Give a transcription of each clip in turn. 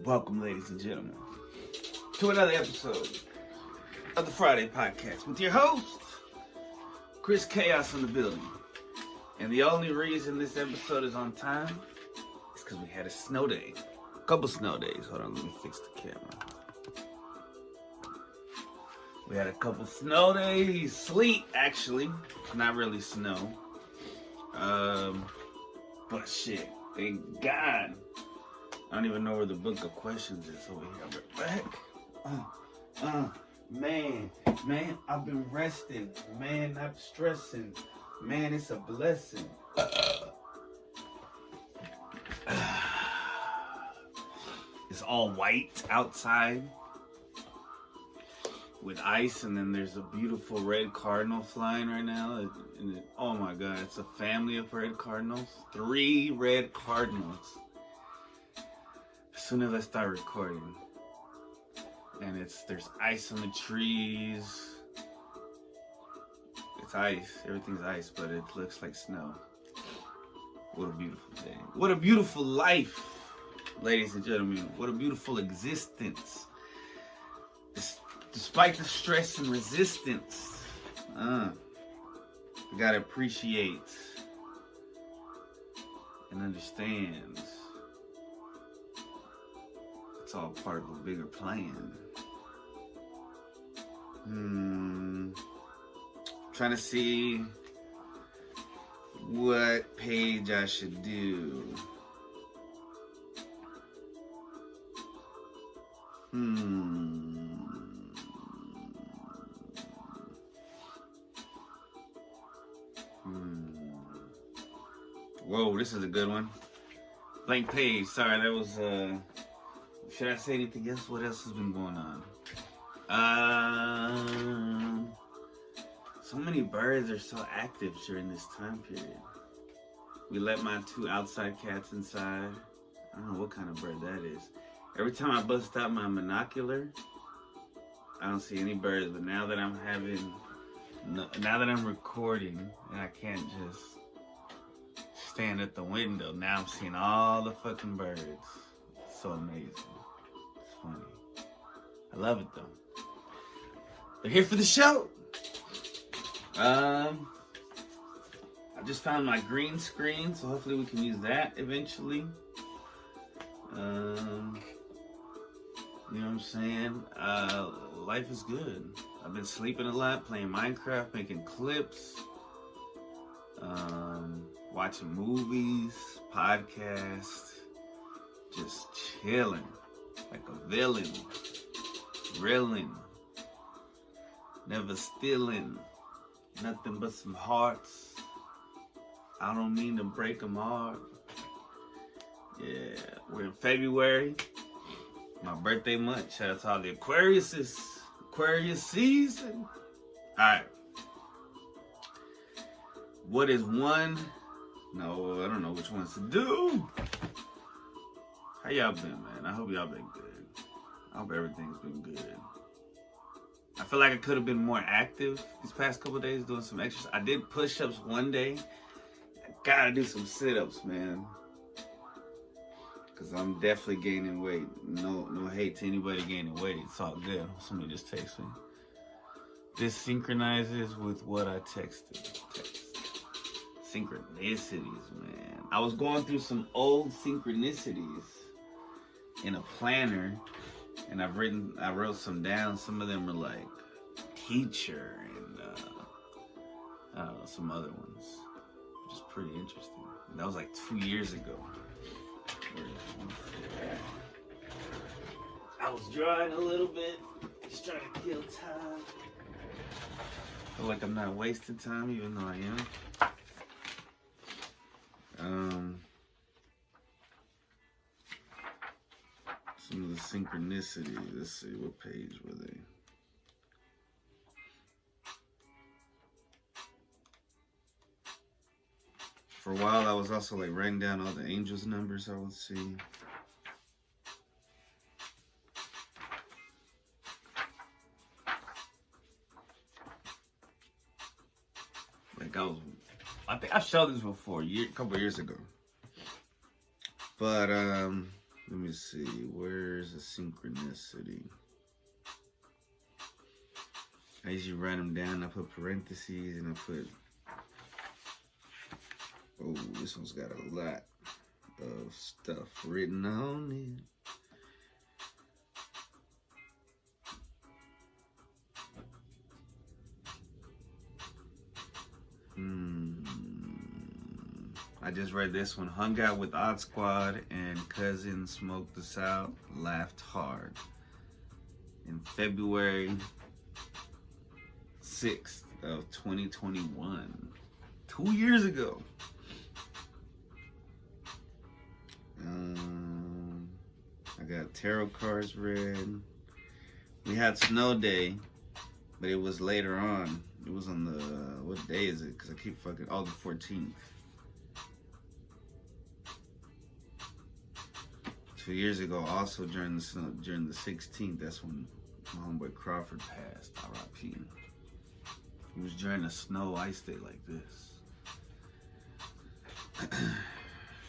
Welcome, ladies and gentlemen, to another episode of the Friday Podcast with your host, Chris Chaos in the building. And the only reason this episode is on time is because we had a snow day. A couple snow days. Hold on, let me fix the camera. We had a couple snow days. Sleet, actually. Not really snow. But shit, thank God. I don't even know where the book of questions is over here. We're back. Man, I've been resting. Man, not stressing. Man, it's a blessing. It's all white outside with ice, and then there's a beautiful red cardinal flying right now. Oh my God, it's a family of red cardinals. 3 red cardinals. As soon as I start recording, and there's ice on the trees. It's ice, everything's ice, but it looks like snow. What a beautiful day. What a beautiful life, ladies and gentlemen. What a beautiful existence. Despite the stress and resistance, you gotta appreciate and understand it's all part of a bigger plan. Trying to see what page I should do. Whoa, this is a good one. Blank page. Sorry, that was, should I say anything else? What else has been going on? So many birds are so active during this time period. We let my 2 outside cats inside. I don't know what kind of bird that is. Every time I bust out my binocular, I don't see any birds. But now that I'm recording and I can't just stand at the window, now I'm seeing all the fucking birds. It's so amazing. It's funny. I love it though. They're here for the show. I just found my green screen, so hopefully we can use that eventually. You know what I'm saying? Life is good. I've been sleeping a lot, playing Minecraft, making clips, watching movies, podcasts, just chilling like a villain, reeling, never stealing. Nothing but some hearts. I don't mean to break them hard. Yeah, we're in February. My birthday month. Shout out to all the Aquarius season. Alright. What is one? No, I don't know which ones to do. How y'all been, man? I hope y'all been good. I hope everything's been good. I feel like I could have been more active these past couple of days doing some exercise. I did push-ups one day. I gotta do some sit-ups, man. Because I'm definitely gaining weight. No hate to anybody gaining weight. It's all good. Somebody just text me. This synchronizes with what I texted. Synchronicities, man. I was going through some old synchronicities in a planner. And I wrote some down. Some of them are like teacher and I don't know, some other ones, which is pretty interesting. And that was like 2 years ago. I was drawing a little bit, just trying to kill time. I feel like I'm not wasting time, even though I am. Some of the synchronicity. Let's see, what page were they? For a while, I was also like writing down all the angels' numbers I would see. Like I think I've showed this before, a couple years ago. But Let me see. Where's the synchronicity? I usually write them down. I put parentheses and I put. Oh, this one's got a lot of stuff written on it. I just read this one. Hung out with Odd Squad and cousin smoked us out, laughed hard. In February 6th of 2021. 2 years ago. I got tarot cards read. We had snow day, but it was later on. It was on the, what day is it? Because I keep fucking, the 14th. 2 years ago, also during the snow, during the 16th, that's when my homeboy Crawford passed, R.I.P. It was during a snow ice day like this.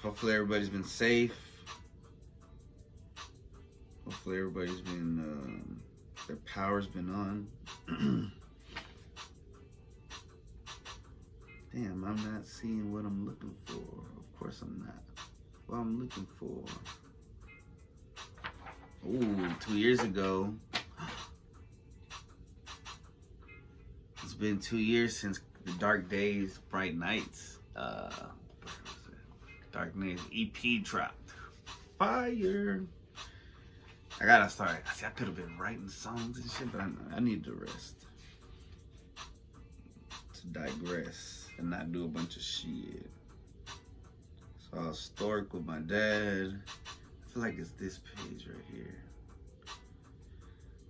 Hopefully everybody's been safe. Hopefully everybody's been, their power's been on. Damn, I'm not seeing what I'm looking for. Of course I'm not. What I'm looking for. Ooh, 2 years ago. It's been 2 years since the Dark Days, Bright Nights, Dark Days EP dropped. Fire! I gotta start. See, I could have been writing songs and shit, but I need to rest. To digress and not do a bunch of shit. So I was Stork with my dad. I feel like it's this page right here.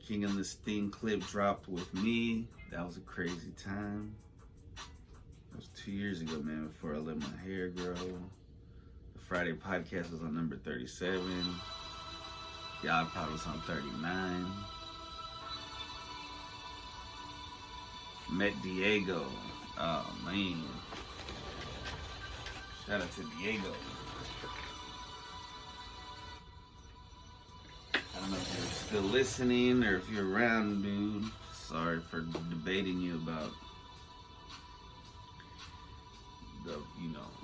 King of the Sting clip dropped with me. That was a crazy time. That was 2 years ago, man, before I let my hair grow. The Friday podcast was on number 37. The iPod was on 39. Met Diego. Oh, man. Shout out to Diego. I don't know if you're still listening or if you're around, dude. Sorry for debating you about the,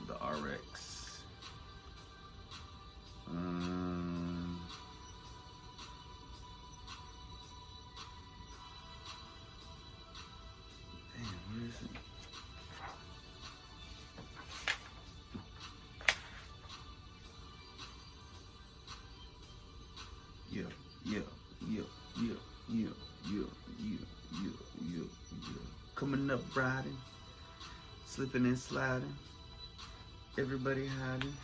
the RX. Damn, where is it? Coming up riding, slipping and sliding, everybody hiding.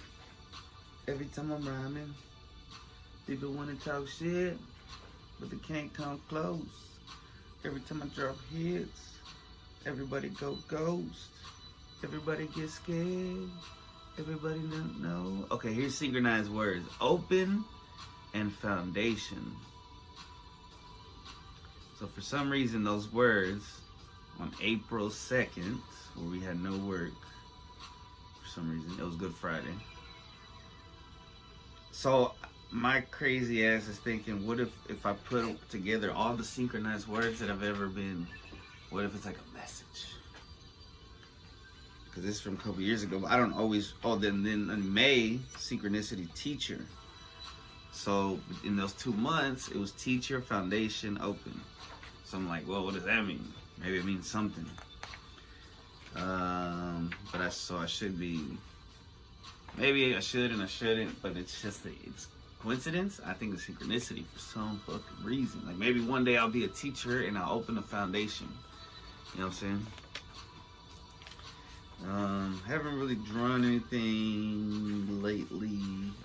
Every time I'm rhyming, people wanna talk shit, but they can't come close. Every time I drop hits, everybody go ghost. Everybody get scared, everybody don't know. Okay, here's synchronized words. Open and foundation. So for some reason, those words on April 2nd, where we had no work, for some reason, it was Good Friday. So my crazy ass is thinking, what if I put together all the synchronized words that I've ever been, what if it's like a message? Because this is from a couple years ago, but I don't always, then in May, synchronicity teacher. So in those 2 months, it was teacher, foundation, open. So I'm like, well, what does that mean? Maybe it means something. But I should be, maybe I should and I shouldn't, but it's coincidence. I think it's synchronicity for some fucking reason. Like maybe one day I'll be a teacher and I'll open a foundation. You know what I'm saying? Haven't really drawn anything lately.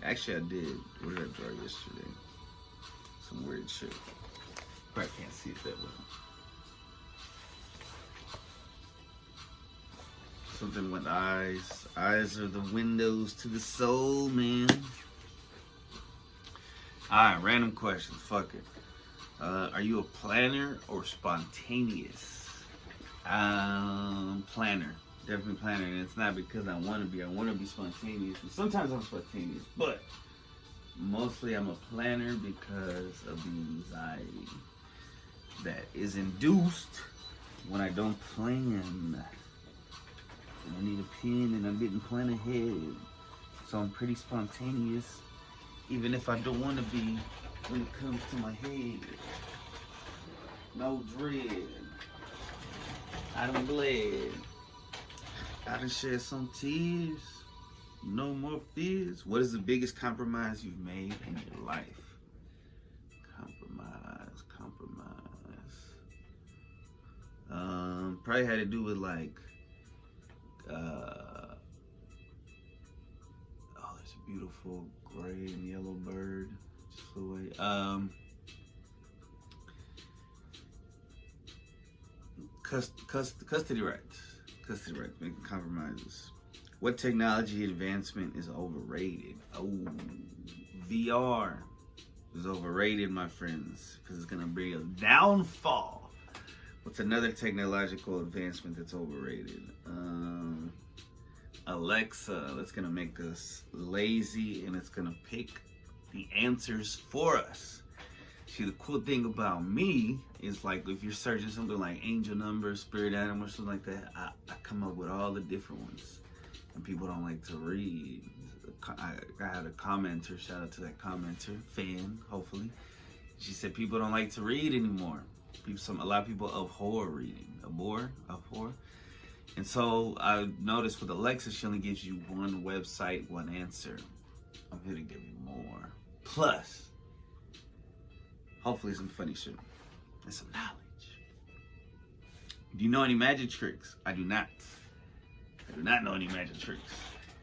Actually, I did. What did I draw yesterday? Some weird shit. Probably can't see it that well. Something with eyes. Eyes are the windows to the soul, man. Alright, random questions. Fuck it. Are you a planner or spontaneous? Planner. Definitely planner. And it's not because I want to be. I want to be spontaneous. And sometimes I'm spontaneous. But Mostly I'm a planner because of the anxiety that is induced when I don't plan. I need a pen and I didn't plan ahead. So I'm pretty spontaneous, even if I don't want to be when it comes to my head. No dread. I done bled. I done shed some tears. No more fears. What is the biggest compromise you've made in your life? Compromise. Probably had to do with like, oh, there's a beautiful gray and yellow bird just flew away. Custody rights, making compromises. What technology advancement is overrated? Oh, VR is overrated, my friends, because it's gonna bring a downfall. What's another technological advancement that's overrated? Alexa, that's gonna make us lazy and it's gonna pick the answers for us. See, the cool thing about me is like if you're searching something like angel numbers, spirit animal, or something like that, I come up with all the different ones. And people don't like to read. I had a commenter, shout out to that commenter, fan, hopefully. She said people don't like to read anymore. A lot of people abhor reading. Abhor. And so I noticed with Alexa, she only gives you one website, one answer. I'm here to give you more. Plus, hopefully some funny shit and some knowledge. Do you know any magic tricks? I do not. I do not know any magic tricks.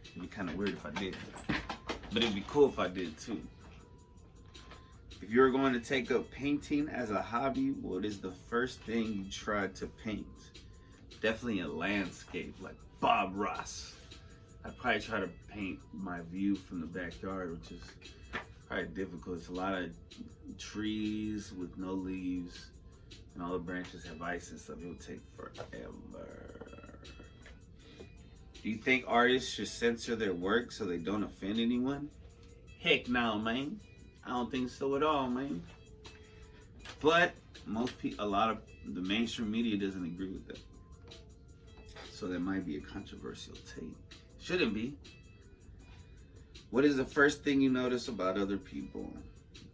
It'd be kind of weird if I did. But it'd be cool if I did too. If you were going to take up painting as a hobby, what is the first thing you tried to paint? Definitely a landscape, like Bob Ross. I'd probably try to paint my view from the backyard, which is probably difficult. It's a lot of trees with no leaves, and all the branches have ice and stuff. It would take forever. Do you think artists should censor their work so they don't offend anyone? Heck no, man. I don't think so at all, man. But a lot of the mainstream media doesn't agree with that. So that might be a controversial take. Shouldn't be. What is the first thing you notice about other people?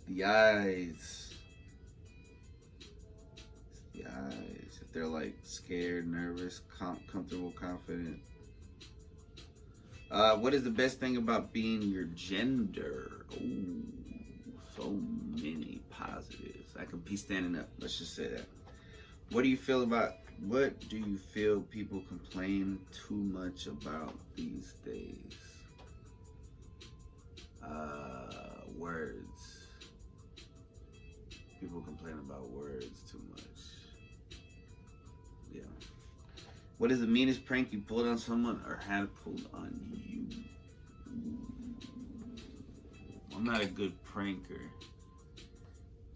The eyes. The eyes. If they're like scared, nervous, comfortable, confident. What is the best thing about being your gender? Ooh, so many positives. I could be standing up. Let's just say that. What do you feel people complain too much about these days? Words. People complain about words too much. Yeah. What is the meanest prank you pulled on someone or had pulled on you? I'm not a good pranker,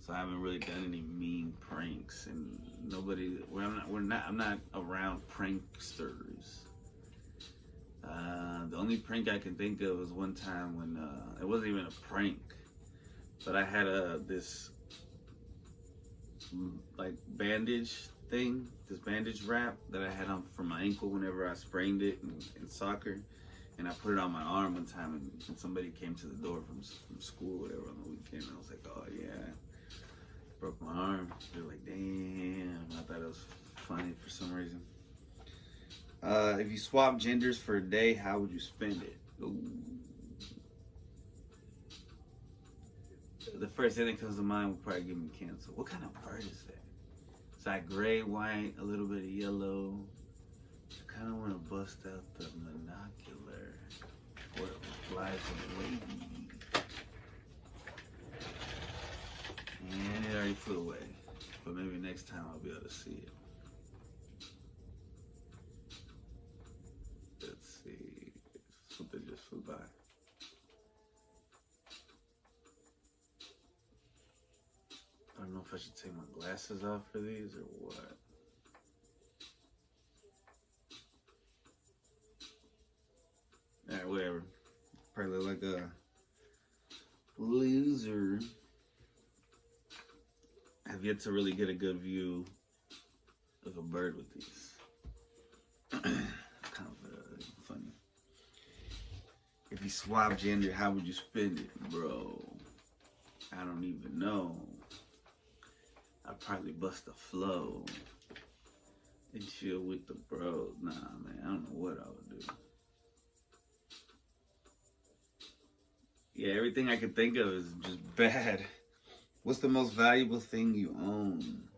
so I haven't really done any mean pranks, and I'm not around pranksters. The only prank I can think of was one time when it wasn't even a prank, but I had this like bandage thing, this bandage wrap that I had on for my ankle whenever I sprained it in soccer, and I put it on my arm one time, and somebody came to the door from school or whatever on the weekend, and I was like, oh yeah, broke my arm. They're like, damn. I thought it was funny for some reason. If you swap genders for a day, how would you spend it? Ooh. The first thing that comes to mind would probably give me cancer. What kind of bird is that? It's like gray, white, a little bit of yellow. I kind of want to bust out the monocular before it flies away. And it already flew away. But maybe next time I'll be able to see it. Let's see. Something just flew by. I don't know if I should take my glasses off for these or what. Alright, whatever. Probably look like Loser. Have yet to really get a good view of a bird with these. Kind of funny. If you swap gender, how would you spend it, bro? I don't even know. I'd probably bust a flow and chill with the bros. Nah, man, I don't know what I would do. Yeah, everything I can think of is just bad. What's the most valuable thing you own?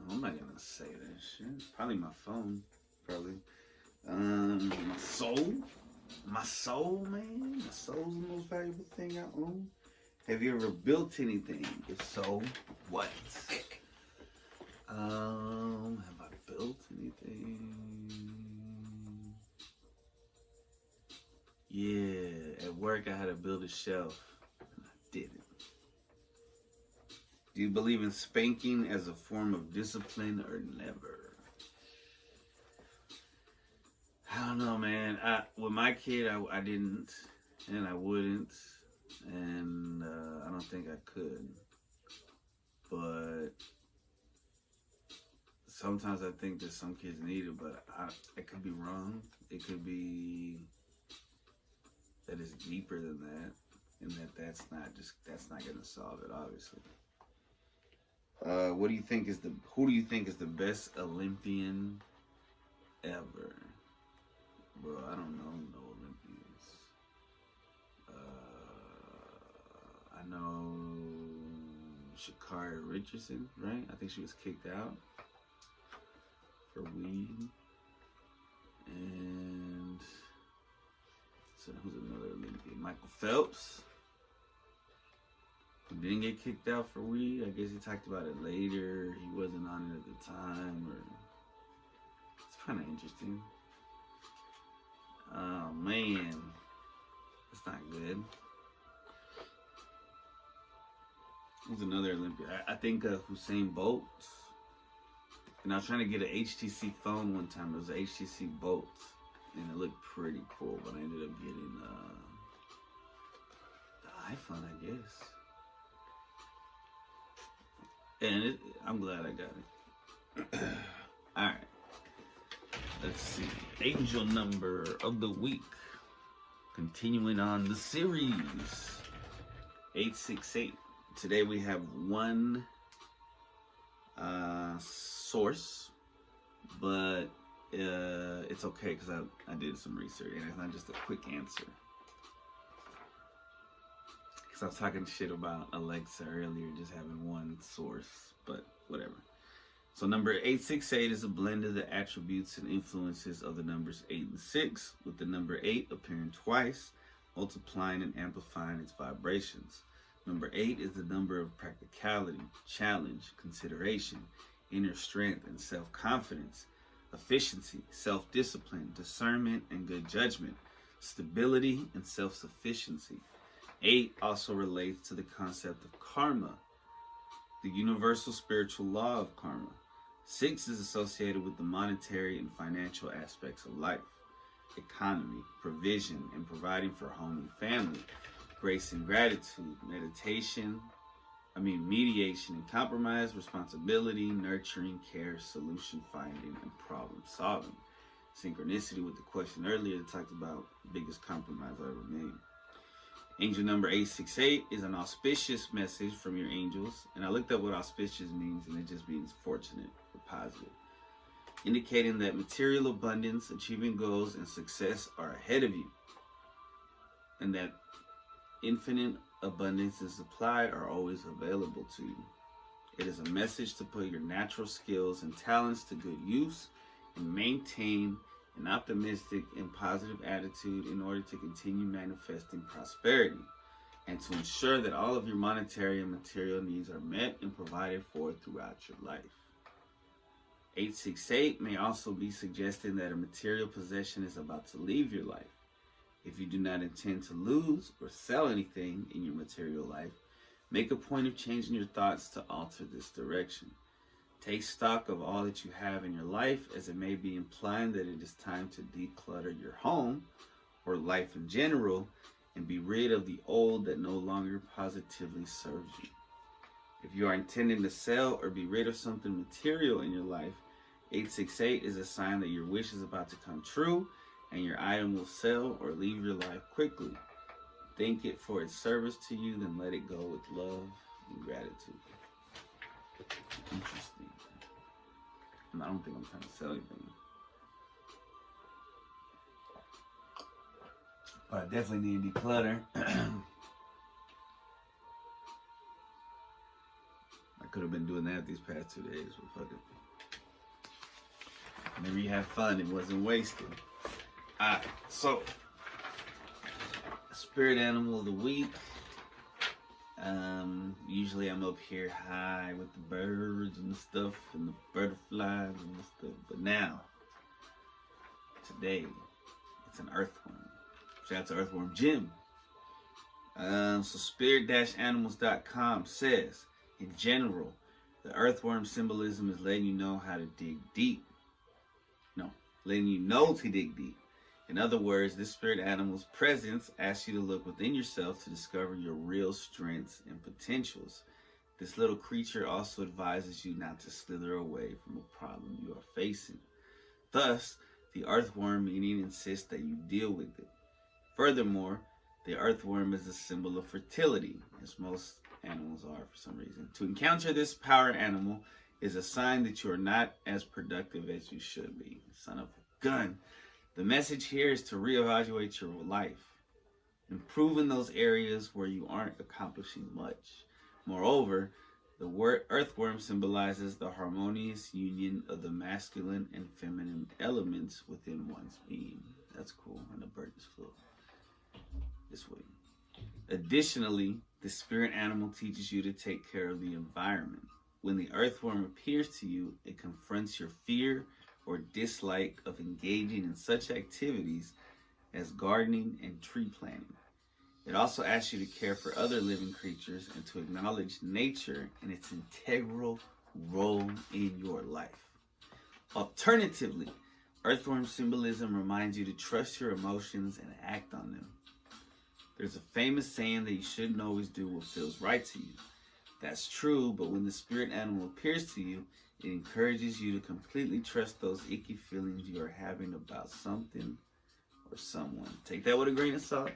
I'm not gonna say that shit. Probably my phone. Probably. My soul. My soul, man. My soul's the most valuable thing I own. Have you ever built anything? If so, what? Have I built anything? Yeah, at work I had to build a shelf, and I didn't. Do you believe in spanking as a form of discipline or never? I don't know, man. With my kid, I didn't, and I wouldn't, and I don't think I could. But sometimes I think that some kids need it, but it could be wrong. It could be that it's deeper than that, and that's not gonna solve it, obviously. Who do you think is the best Olympian ever? Bro, I don't know no Olympians. I know Sha'Carri Richardson, right? I think she was kicked out for weed. And so who's another Olympian? Michael Phelps. Who didn't get kicked out for weed. I guess he talked about it later. He wasn't on it at the time. It's kind of interesting. Oh, man. That's not good. Who's another Olympian? I think Usain Bolt. And I was trying to get an HTC phone one time. It was an HTC Bolt. And it looked pretty cool. But I ended up getting the iPhone, I guess. And I'm glad I got it. Alright. Let's see. Angel number of the week. Continuing on the series. 868. Today we have one source. But it's okay because I did some research. And it's not just a quick answer. Because I was talking shit about Alexa earlier, just having one source, but whatever. So number 868 is a blend of the attributes and influences of the numbers 8 and 6, with the number 8 appearing twice, multiplying and amplifying its vibrations. Number 8 is the number of practicality, challenge, consideration, inner strength and self-confidence, efficiency, self-discipline, discernment and good judgment, stability and self-sufficiency. 8 also relates to the concept of karma, the universal spiritual law of karma. 6 is associated with the monetary and financial aspects of life, economy, provision, and providing for home and family, grace and gratitude, mediation and compromise, responsibility, nurturing, care, solution finding, and problem solving. Synchronicity with the question earlier that talked about the biggest compromise I ever made. Angel number 868 is an auspicious message from your angels. And I looked up what auspicious means, and it just means fortunate or positive. Indicating that material abundance, achieving goals, and success are ahead of you. And that infinite abundance and supply are always available to you. It is a message to put your natural skills and talents to good use and maintain an optimistic and positive attitude in order to continue manifesting prosperity and to ensure that all of your monetary and material needs are met and provided for throughout your life. 868 may also be suggesting that a material possession is about to leave your life. If you do not intend to lose or sell anything in your material life, make a point of changing your thoughts to alter this direction. Take stock of all that you have in your life, as it may be implying that it is time to declutter your home or life in general, and be rid of the old that no longer positively serves you. If you are intending to sell or be rid of something material in your life, 868 is a sign that your wish is about to come true and your item will sell or leave your life quickly. Thank it for its service to you, then let it go with love and gratitude. Interesting. I don't think I'm trying to sell anything. But I definitely need to declutter. I could have been doing that these past 2 days, but fuck it. Whenever you have fun, it wasn't wasted. Alright, so spirit animal of the week. Usually I'm up here high with the birds and stuff and the butterflies and stuff, but now, today, it's an earthworm. Shout out to Earthworm Jim. So spirit-animals.com says, in general, the earthworm symbolism is letting you know how to dig deep. No, letting you know to dig deep. In other words, this spirit animal's presence asks you to look within yourself to discover your real strengths and potentials. This little creature also advises you not to slither away from a problem you are facing. Thus, the earthworm meaning insists that you deal with it. Furthermore, the earthworm is a symbol of fertility, as most animals are for some reason. To encounter this power animal is a sign that you are not as productive as you should be. Son of a gun. The message here is to reevaluate your life, improve in those areas where you aren't accomplishing much. Moreover, the word earthworm symbolizes the harmonious union of the masculine and feminine elements within one's being. That's cool. And the bird just flew this way. Additionally, the spirit animal teaches you to take care of the environment. When the earthworm appears to you, it confronts your fear or dislike of engaging in such activities as gardening and tree planting. It also asks you to care for other living creatures and to acknowledge nature and its integral role in your life. Alternatively, earthworm symbolism reminds you to trust your emotions and act on them. There's a famous saying that you shouldn't always do what feels right to you. That's true, but when the spirit animal appears to you, it encourages you to completely trust those icky feelings you are having about something or someone. Take that with a grain of salt.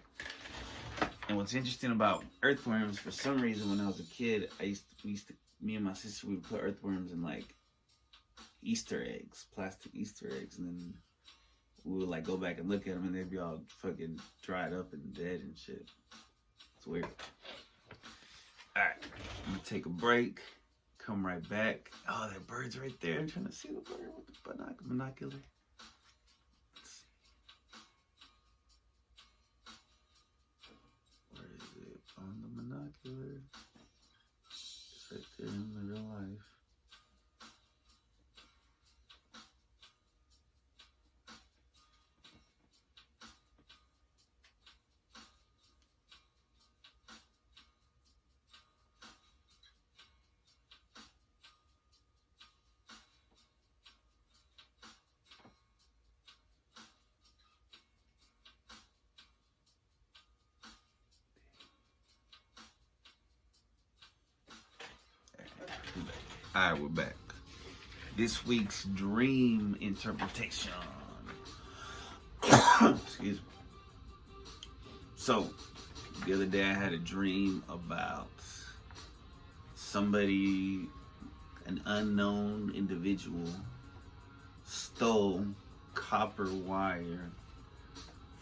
And what's interesting about earthworms, for some reason, when I was a kid, me and my sister, we would put earthworms in like Easter eggs, plastic Easter eggs, and then we would like go back and look at them, and they'd be all fucking dried up and dead and shit. It's weird. All right, I'm gonna take a break. Come right back. Oh, that bird's right there. I'm trying to see the bird with the binocular. Let's see. Where is it? On the binocular. It's right there in the real life. All right, we're back. This week's dream interpretation. Excuse me. So, the other day I had a dream about somebody, an unknown individual, stole copper wire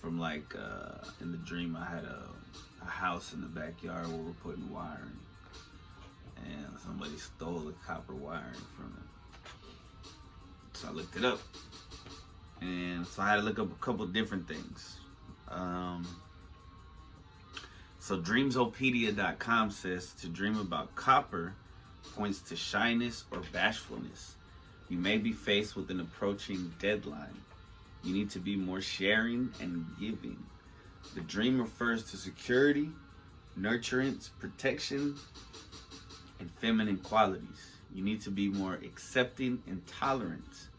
from like, in the dream I had a house in the backyard where we're putting wiring. And somebody stole the copper wiring from it. So I looked it up. And so I had to look up a couple different things. So dreamsopedia.com says to dream about copper points to shyness or bashfulness. You may be faced with an approaching deadline. You need to be more sharing and giving. The dream refers to security, nurturance, protection, and feminine qualities. You need to be more accepting and tolerant.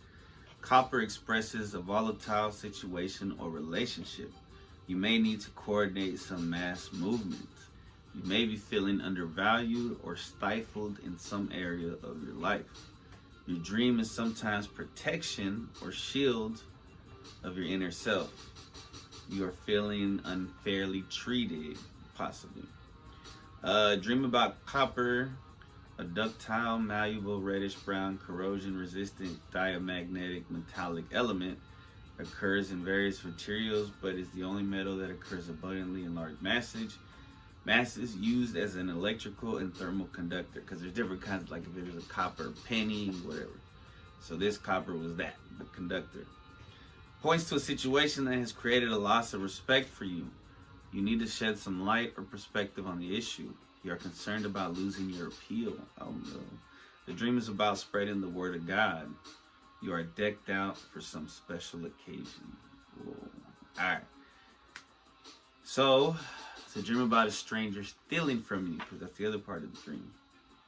Copper expresses a volatile situation or relationship. You may need to coordinate some mass movement. You may be feeling undervalued or stifled in some area of your life. Your dream is sometimes protection or shield of your inner self. You are feeling unfairly treated, possibly. Dream about copper, a ductile, malleable, reddish-brown, corrosion-resistant, diamagnetic, metallic element. Occurs in various materials, but is the only metal that occurs abundantly in large masses used as an electrical and thermal conductor. Because there's different kinds, like if it was a copper penny, whatever. So this copper was that, the conductor. Points to a situation that has created a loss of respect for you. You need to shed some light or perspective on the issue. You are concerned about losing your appeal. Oh no. The dream is about spreading the word of God. You are decked out for some special occasion. Whoa. All right. So, it's a dream about a stranger stealing from you, because that's the other part of the dream.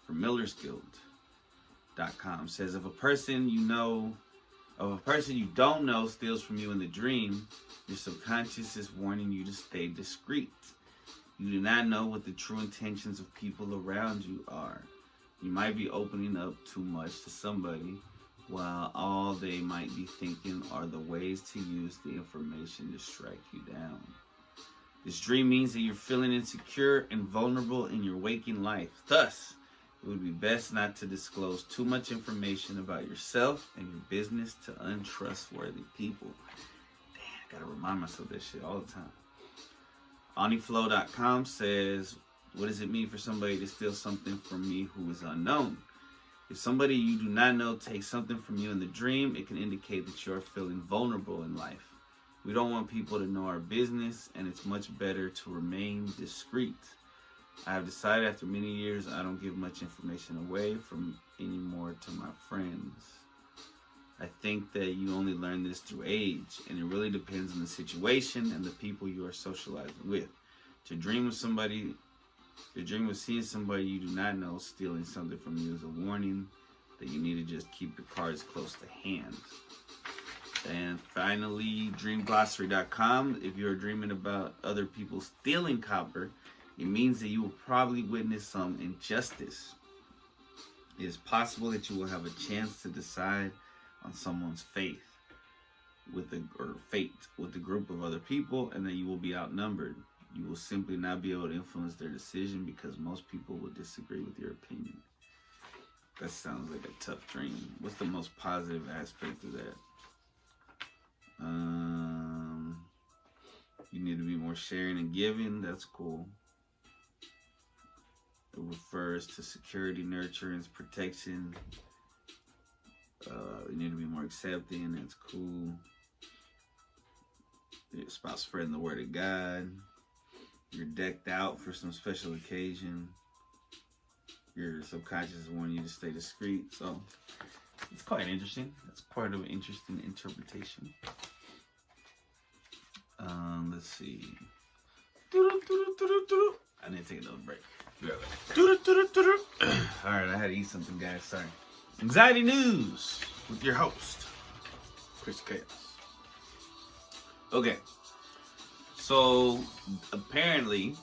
From MillersGuild.com says, if a person you don't know steals from you in the dream, your subconscious is warning you to stay discreet. You do not know what the true intentions of people around you are. You might be opening up too much to somebody, while all they might be thinking are the ways to use the information to strike you down. This dream means that you're feeling insecure and vulnerable in your waking life. Thus, it would be best not to disclose too much information about yourself and your business to untrustworthy people. Damn, I gotta remind myself that shit all the time. Oniflow.com says, what does it mean for somebody to steal something from me who is unknown? If somebody you do not know takes something from you in the dream, it can indicate that you are feeling vulnerable in life. We don't want people to know our business, and it's much better to remain discreet. I have decided after many years I don't give much information away from anymore to my friends. I think that you only learn this through age, and it really depends on the situation and the people you are socializing with. To dream of somebody... Your dream of seeing somebody you do not know stealing something from you is a warning that you need to just keep your cards close to hand. And finally, dreamglossary.com. If you're dreaming about other people stealing copper, it means that you will probably witness some injustice. It is possible that you will have a chance to decide on someone's fate with a group of other people, and that you will be outnumbered. You will simply not be able to influence their decision because most people will disagree with your opinion. That sounds like a tough dream. What's the most positive aspect of that? You need to be more sharing and giving. That's cool. It refers to security, nurturance, protection. You need to be more accepting. That's cool. It's about spreading the word of God. You're decked out for some special occasion. Your subconscious is wanting you to stay discreet. So it's quite interesting. That's part of an interesting interpretation. Let's see. I need to take another break. Alright, I had to eat something, guys. Sorry. Anxiety News with your host, Chris Chaos. Okay. So, apparently,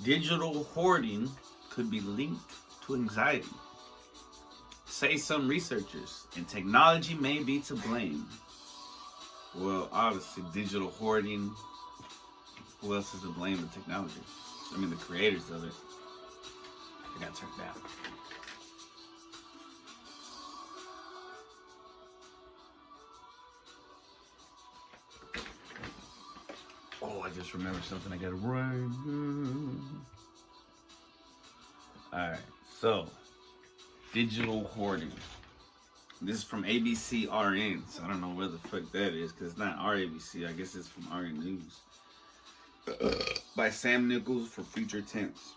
digital hoarding could be linked to anxiety. Say some researchers, and technology may be to blame. Well, obviously, digital hoarding, who else is to blame but technology? I mean, the creators of it. I got turned down. Oh, I just remembered something I gotta write. Alright, so digital hoarding. This is from ABC RN, so I don't know where the fuck that is, because it's not our ABC. I guess it's from RN News. By Sam Nichols for Future Tense.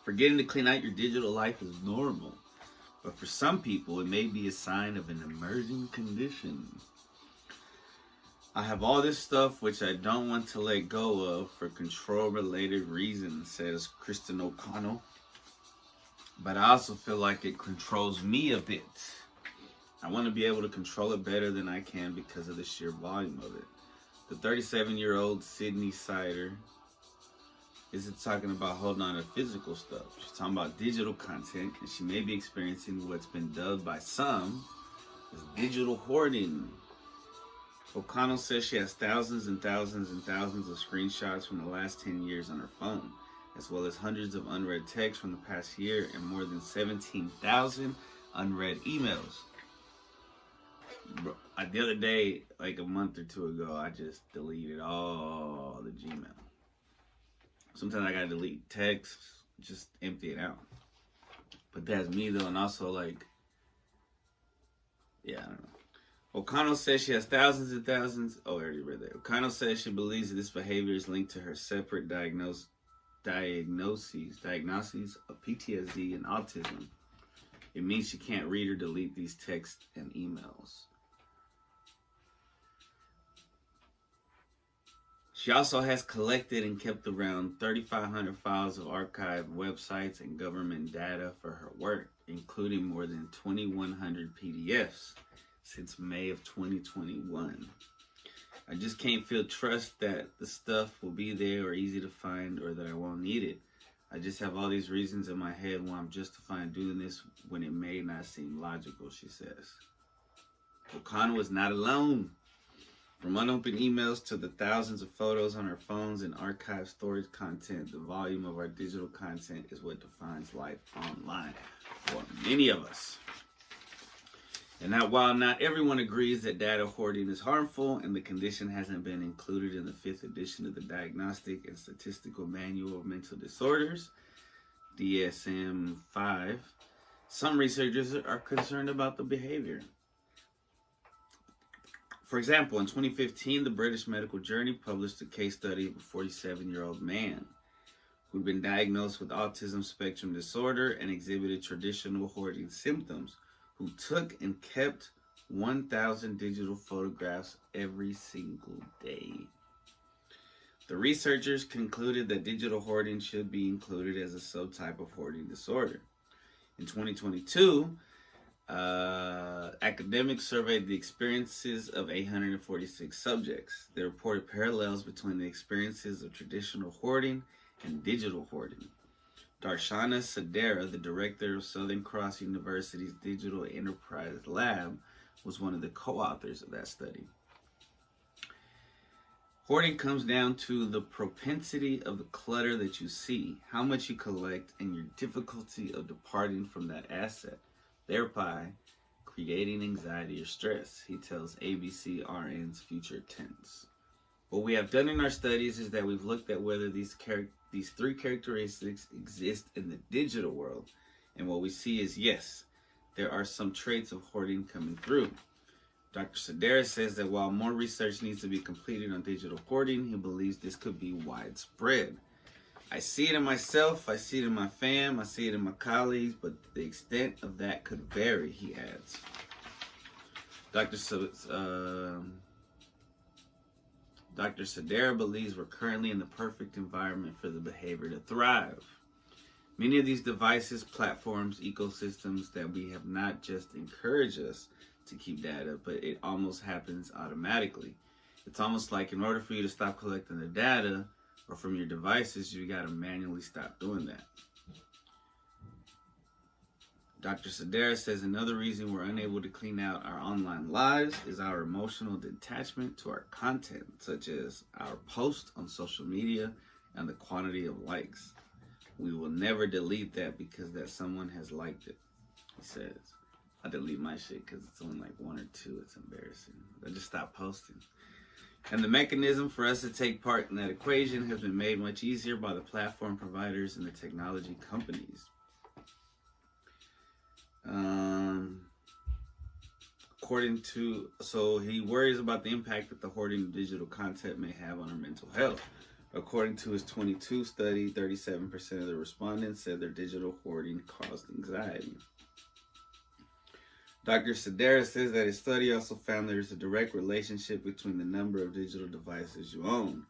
Forgetting to clean out your digital life is normal, but for some people, it may be a sign of an emerging condition. I have all this stuff which I don't want to let go of for control-related reasons, says Kristen O'Connell. But I also feel like it controls me a bit. I want to be able to control it better than I can because of the sheer volume of it. The 37-year-old Sydney Sider isn't talking about holding on to physical stuff. She's talking about digital content, and she may be experiencing what's been dubbed by some as digital hoarding. O'Connell says she has thousands and thousands and thousands of screenshots from the last 10 years on her phone, as well as hundreds of unread texts from the past year and more than 17,000 unread emails. Bro, the other day, like a month or two ago, I just deleted all the Gmail. Sometimes I gotta delete texts, just empty it out. But that's me though, and also like, yeah, I don't know. O'Connell says she has thousands and thousands. Oh, I already read that. O'Connell says she believes that this behavior is linked to her separate diagnoses of PTSD and autism. It means she can't read or delete these texts and emails. She also has collected and kept around 3,500 files of archived websites and government data for her work, including more than 2,100 PDFs since May of 2021. I just can't feel trust that the stuff will be there or easy to find or that I won't need it. I just have all these reasons in my head why I'm justifying doing this when it may not seem logical, she says. O'Connell is not alone. From unopened emails to the thousands of photos on our phones and archived storage content, the volume of our digital content is what defines life online for many of us. And while not everyone agrees that data hoarding is harmful and the condition hasn't been included in the 5th edition of the Diagnostic and Statistical Manual of Mental Disorders, DSM-5, some researchers are concerned about the behavior. For example, in 2015, the British Medical Journal published a case study of a 47-year-old man who'd been diagnosed with autism spectrum disorder and exhibited traditional hoarding symptoms, who took and kept 1,000 digital photographs every single day. The researchers concluded that digital hoarding should be included as a subtype of hoarding disorder. In 2022, academics surveyed the experiences of 846 subjects. They reported parallels between the experiences of traditional hoarding and digital hoarding. Darshana Sadera, the director of Southern Cross University's Digital Enterprise Lab, was one of the co-authors of that study. Hoarding comes down to the propensity of the clutter that you see, how much you collect, and your difficulty of departing from that asset, thereby creating anxiety or stress, he tells ABC RN's Future Tense. What we have done in our studies is that we've looked at whether these 3 characteristics exist in the digital world, and what we see is yes, there are some traits of hoarding coming through. Dr. Sedaris says that while more research needs to be completed on digital hoarding, he believes this could be widespread. I see it in myself, I see it in my fam, I see it in my colleagues, but the extent of that could vary, he adds. Dr. Sedera believes we're currently in the perfect environment for the behavior to thrive. Many of these devices, platforms, ecosystems that we have not just encouraged us to keep data, but it almost happens automatically. It's almost like in order for you to stop collecting the data or from your devices, you got to manually stop doing that. Dr. Sedera says another reason we're unable to clean out our online lives is our emotional detachment to our content, such as our posts on social media and the quantity of likes. We will never delete that because that someone has liked it, he says. I delete my shit because it's only like 1 or 2. It's embarrassing. I just stopped posting. And the mechanism for us to take part in that equation has been made much easier by the platform providers and the technology companies. So he worries about the impact that the hoarding of digital content may have on our mental health. According to his 22 study, 37% of the respondents said their digital hoarding caused anxiety. Dr. Sedaris says that his study also found there's a direct relationship between the number of digital devices you own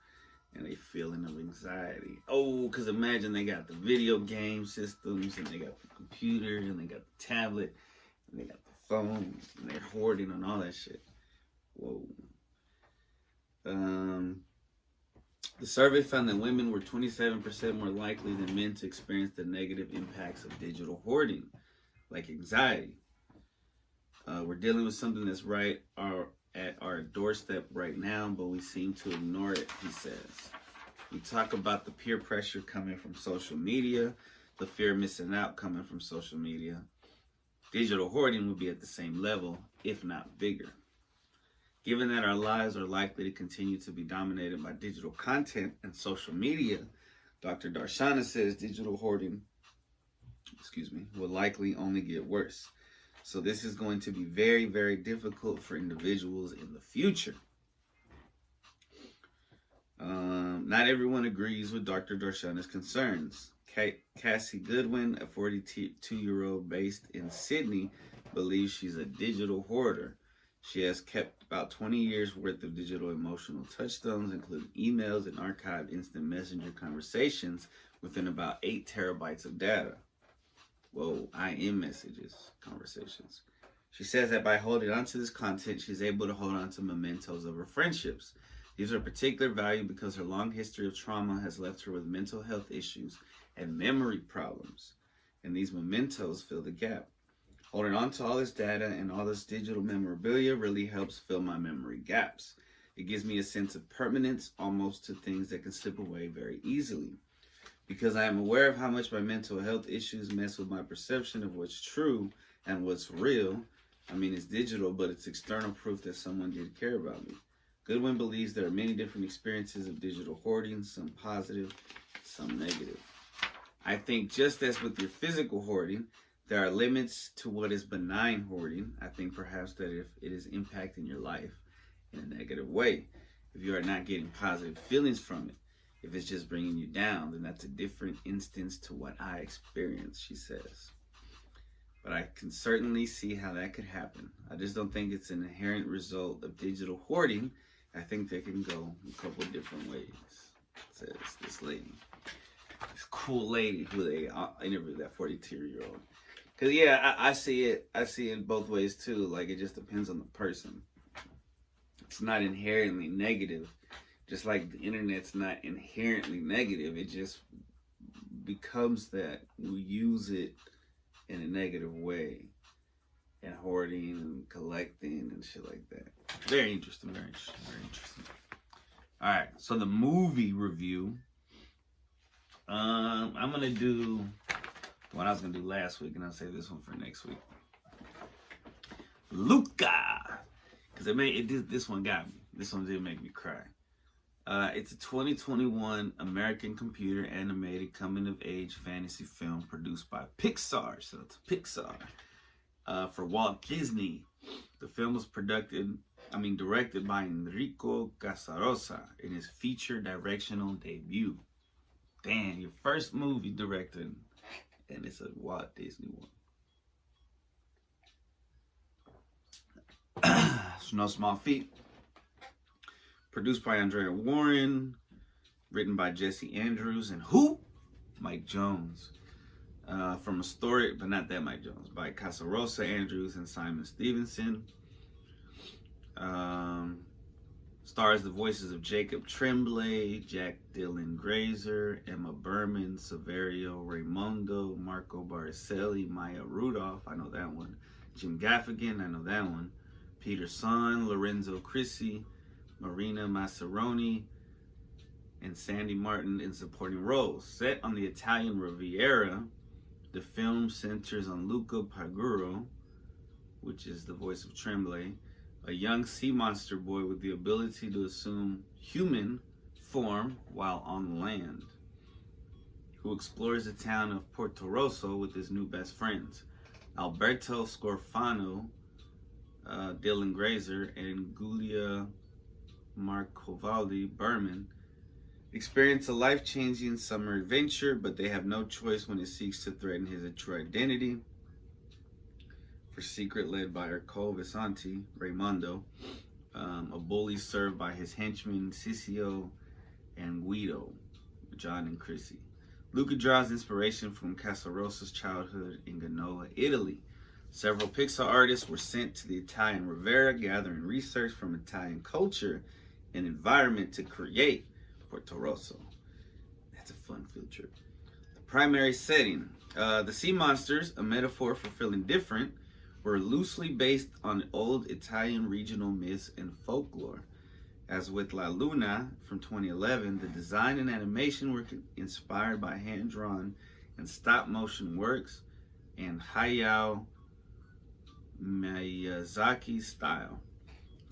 and a feeling of anxiety. Oh, because imagine they got the video game systems, and they got the computer, and they got the tablet, and they got the phones, and they're hoarding and all that shit. Whoa. The survey found that women were 27% more likely than men to experience the negative impacts of digital hoarding, like anxiety. We're dealing with something that's at our doorstep right now, but we seem to ignore it, he says. We talk about the peer pressure coming from social media, the fear of missing out coming from social media. Digital hoarding would be at the same level, if not bigger. Given that our lives are likely to continue to be dominated by digital content and social media, Dr. Darshana says digital hoarding, will likely only get worse. So this is going to be very, very difficult for individuals in the future. Not everyone agrees with Dr. Darshana's concerns. Cassie Goodwin, a 42-year-old based in Sydney, believes she's a digital hoarder. She has kept about 20 years worth of digital emotional touchstones, including emails and archived instant messenger conversations within about 8 terabytes of data. Whoa, IM messages, conversations. She says that by holding on to this content, she's able to hold on to mementos of her friendships. These are of particular value because her long history of trauma has left her with mental health issues and memory problems, and these mementos fill the gap. Holding on to all this data and all this digital memorabilia really helps fill my memory gaps. It gives me a sense of permanence almost to things that can slip away very easily. Because I am aware of how much my mental health issues mess with my perception of what's true and what's real. I mean, it's digital, but it's external proof that someone did care about me. Goodwin believes there are many different experiences of digital hoarding, some positive, some negative. I think just as with your physical hoarding, there are limits to what is benign hoarding. I think perhaps that if it is impacting your life in a negative way, if you are not getting positive feelings from it, if it's just bringing you down, then that's a different instance to what I experienced, she says. But I can certainly see how that could happen. I just don't think it's an inherent result of digital hoarding. I think they can go a couple different ways, says this lady. This cool lady who they interviewed, that 42-year-old. Because, yeah, I see it both ways, too. Like, it just depends on the person. It's not inherently negative. Just like the internet's not inherently negative. It just becomes that we use it in a negative way. And hoarding and collecting and shit like that. Very interesting, very interesting, very interesting. Alright, so the movie review. I'm going to do what I was going to do last week, and I'll save this one for next week. Luca! Because this one got me. This one did make me cry. It's a 2021 American computer animated coming-of-age fantasy film produced by Pixar. So it's Pixar. For Walt Disney. The film was directed by Enrico Casarosa in his feature directional debut. Damn, your first movie directed, and it's a Walt Disney one. It's no small feat. Produced by Andrea Warren, written by Jesse Andrews, and who? Mike Jones. From a story, but not that Mike Jones, by Casarosa, Andrews, and Simon Stevenson. Stars the voices of Jacob Tremblay, Jack Dylan Grazer, Emma Berman, Saverio Raimondo, Marco Baricelli, Maya Rudolph, I know that one. Jim Gaffigan, I know that one. Peter Son, Lorenzo Crissi, Marina Masseroni, and Sandy Martin in supporting roles. Set on the Italian Riviera, the film centers on Luca Paguro, which is the voice of Tremblay, a young sea monster boy with the ability to assume human form while on land, who explores the town of Porto Rosso with his new best friends, Alberto Scorfano, Dylan Grazer, and Giulia Marcovaldi Berman, experience a life-changing summer adventure, but they have no choice when it seeks to threaten his true identity. For secret led by Ercole Visanti, Raimondo, a bully served by his henchmen Ciccio and Guido, John and Chrissy. Luca draws inspiration from Casarosa's childhood in Genoa, Italy. Several Pixar artists were sent to the Italian Riviera, gathering research from Italian culture and environment to create Porto Rosso. That's a fun field trip. The primary setting. The sea monsters, a metaphor for feeling different, were loosely based on old Italian regional myths and folklore. As with La Luna from 2011, the design and animation were inspired by hand-drawn and stop-motion works and Hayao Miyazaki style.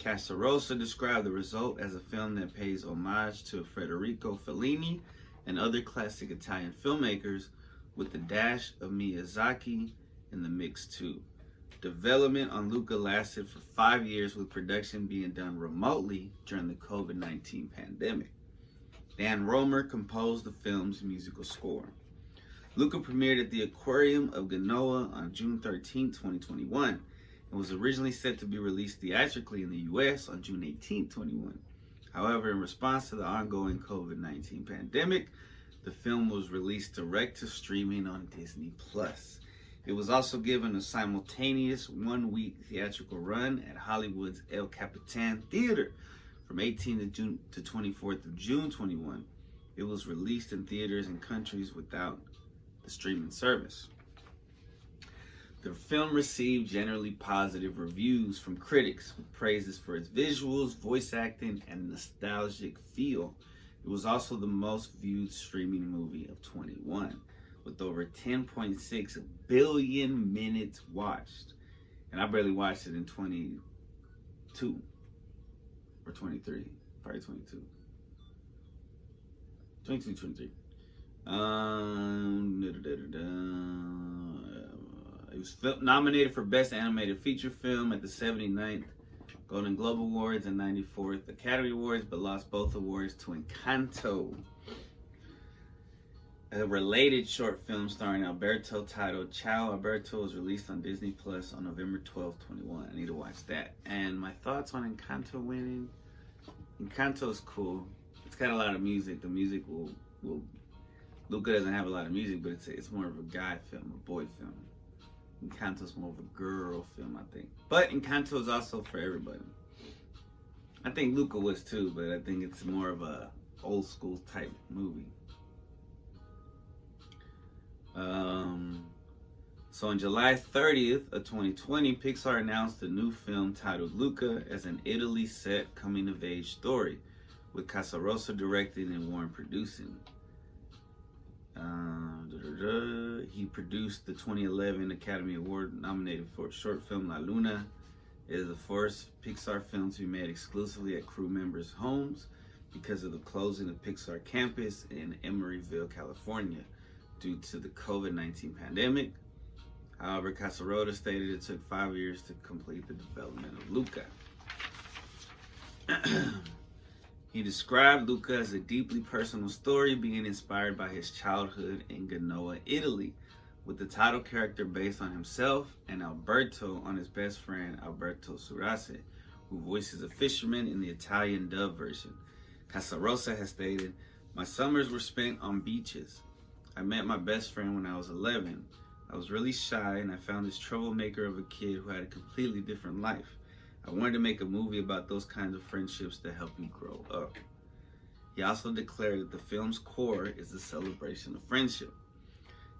Casarosa described the result as a film that pays homage to Federico Fellini and other classic Italian filmmakers, with the dash of Miyazaki in the mix too. Development on Luca lasted for 5 years, with production being done remotely during the COVID-19 pandemic. Dan Romer composed the film's musical score. Luca premiered at the Aquarium of Genoa on June 13, 2021, and was originally set to be released theatrically in the US on June 18, 2021. However, in response to the ongoing COVID-19 pandemic, the film was released direct to streaming on Disney+. It was also given a simultaneous 1-week theatrical run at Hollywood's El Capitan Theater from 18th to 24th of June 21. It was released in theaters in countries without the streaming service. The film received generally positive reviews from critics, with praises for its visuals, voice acting, and nostalgic feel. It was also the most viewed streaming movie of 21, with over 10.6 billion minutes watched. And I barely watched it in 22 or 23, probably 22. 22, 23. It was nominated for Best Animated Feature Film at the 79th Golden Globe Awards and 94th Academy Awards, but lost both awards to Encanto. A related short film starring Alberto titled Ciao Alberto was released on Disney Plus on November 12, 21. I need to watch that. And my thoughts on Encanto winning. Encanto is cool. It's got a lot of music. The music will Luca doesn't have a lot of music, but it's more of a guy film, a boy film. Encanto's more of a girl film, I think. But Encanto is also for everybody. I think Luca was too, but I think it's more of a old school type movie. So on July 30th of 2020, Pixar announced a new film titled Luca as an Italy set coming of age story, with Casarosa directing and Warren producing. He produced the 2011 Academy Award nominated for short film La Luna. It is the first Pixar film to be made exclusively at crew members' homes because of the closing of Pixar campus in Emeryville, California, due to the COVID-19 pandemic. However, Casarosa stated it took 5 years to complete the development of Luca. He described Luca as a deeply personal story, being inspired by his childhood in Genoa, Italy, with the title character based on himself and Alberto on his best friend, Alberto Surace, who voices a fisherman in the Italian dub version. Casarosa has stated, "My summers were spent on beaches. I met my best friend when I was 11. I was really shy, and I found this troublemaker of a kid who had a completely different life. I wanted to make a movie about those kinds of friendships that help you grow up." He also declared that the film's core is the celebration of friendship.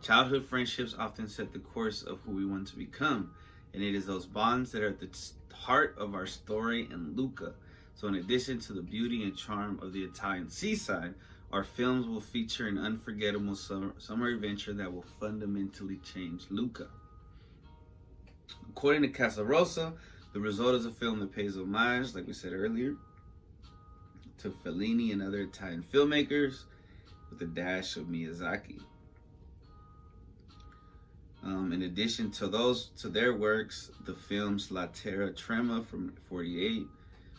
Childhood friendships often set the course of who we want to become, and it is those bonds that are at the heart of our story in Luca. So in addition to the beauty and charm of the Italian seaside, our films will feature an unforgettable summer adventure that will fundamentally change Luca. According to Casarosa, the result is a film that pays homage, like we said earlier, to Fellini and other Italian filmmakers, with a dash of Miyazaki. In addition to their works, the films La Terra Trema from 48,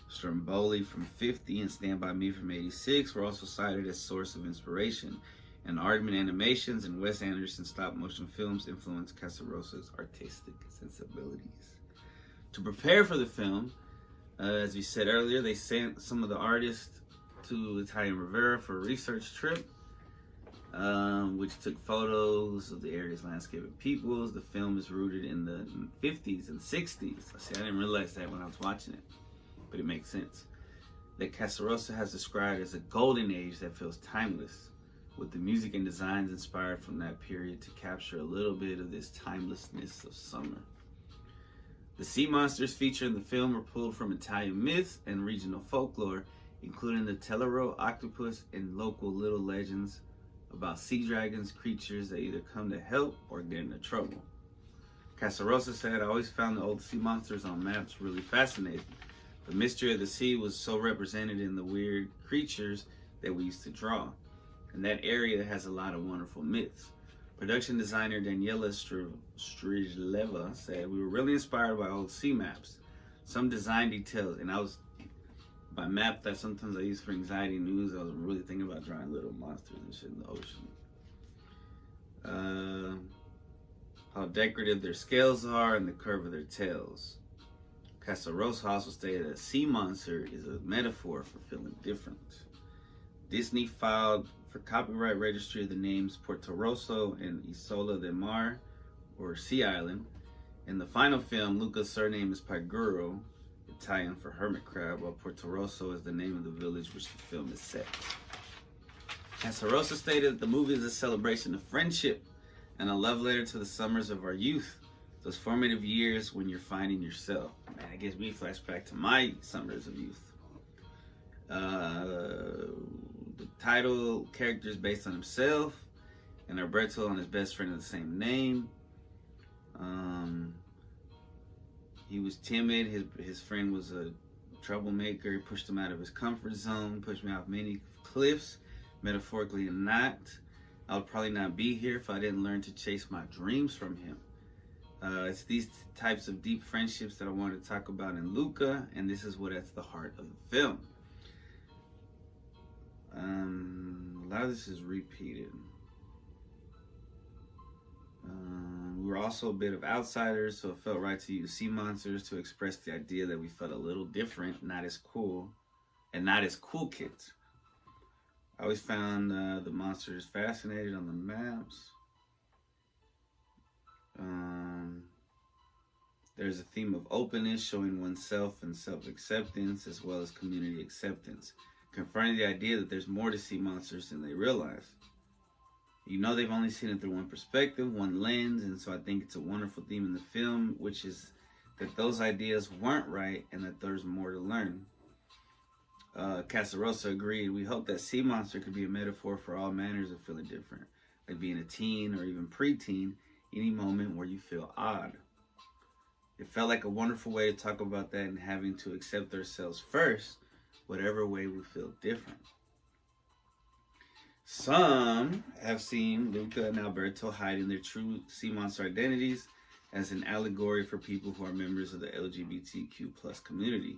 Stromboli from 50, and Stand By Me from 86 were also cited as source of inspiration, and Aardman Animations and Wes Anderson stop-motion films influenced Casarosa's artistic sensibilities. To prepare for the film, as we said earlier, they sent some of the artists to Italian Riviera for a research trip. which took photos of the area's landscape and peoples. The film is rooted in the 50s and 60s. See, I didn't realize that when I was watching it, but it makes sense. That Casarosa has described as a golden age that feels timeless, with the music and designs inspired from that period to capture a little bit of this timelessness of summer. The sea monsters featured in the film were pulled from Italian myths and regional folklore, including the Telero octopus and local little legends about sea dragons, creatures that either come to help or get into trouble. Casarosa said, I always found the old sea monsters on maps really fascinating. The mystery of the sea was so represented in the weird creatures that we used to draw. And that area has a lot of wonderful myths. Production designer Daniela Strijleva said, we were really inspired by old sea maps. Some design details, and by map that sometimes I use for anxiety news, I was really thinking about drawing little monsters and shit in the ocean. How decorative their scales are and the curve of their tails. Casarosa also stated that sea monster is a metaphor for feeling different. Disney filed for copyright registry the names Porto Rosso and Isola del Mar, or Sea Island. In the final film, Luca's surname is Paguro, Italian for hermit crab, while Porto Rosso is the name of the village which the film is set. Casarosa stated that the movie is a celebration of friendship and a love letter to the summers of our youth, those formative years when you're finding yourself. Man, it gives me a flashback to my summers of youth. The title character is based on himself, and Alberto on his best friend of the same name. He was timid. His friend was a troublemaker. He pushed him out of his comfort zone, pushed me off many cliffs, metaphorically and not. I would probably not be here if I didn't learn to chase my dreams from him. It's these types of deep friendships that I wanted to talk about in Luca, and this is what at the heart of the film. A lot of this is repeated. We were also a bit of outsiders, so it felt right to use sea monsters to express the idea that we felt a little different, not as cool, and not as cool kids. I always found the monsters fascinating on the maps. There's a theme of openness, showing oneself and self-acceptance, as well as community acceptance, confronting the idea that there's more to sea monsters than they realize. You know, they've only seen it through one perspective, one lens, and so I think it's a wonderful theme in the film, which is that those ideas weren't right and that there's more to learn. Casarosa agreed, we hope that sea monster could be a metaphor for all manners of feeling different, like being a teen or even preteen, any moment where you feel odd. It felt like a wonderful way to talk about that and having to accept ourselves first, whatever way we feel different. Some have seen Luca and Alberto hiding their true sea monster identities as an allegory for people who are members of the LGBTQ plus community,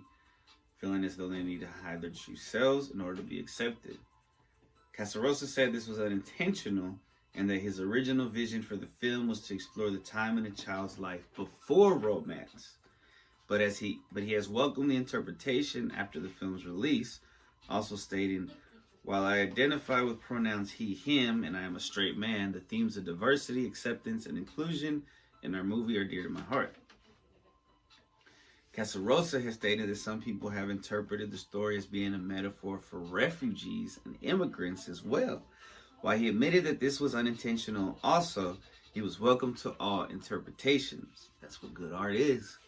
feeling as though they need to hide their true selves in order to be accepted. Casarosa said this was unintentional and that his original vision for the film was to explore the time in a child's life before romance. But he has welcomed the interpretation after the film's release, also stating, while I identify with pronouns he, him, and I am a straight man, the themes of diversity, acceptance, and inclusion in our movie are dear to my heart. Casarosa has stated that some people have interpreted the story as being a metaphor for refugees and immigrants as well. While he admitted that this was unintentional also, he was welcome to all interpretations. That's what good art is.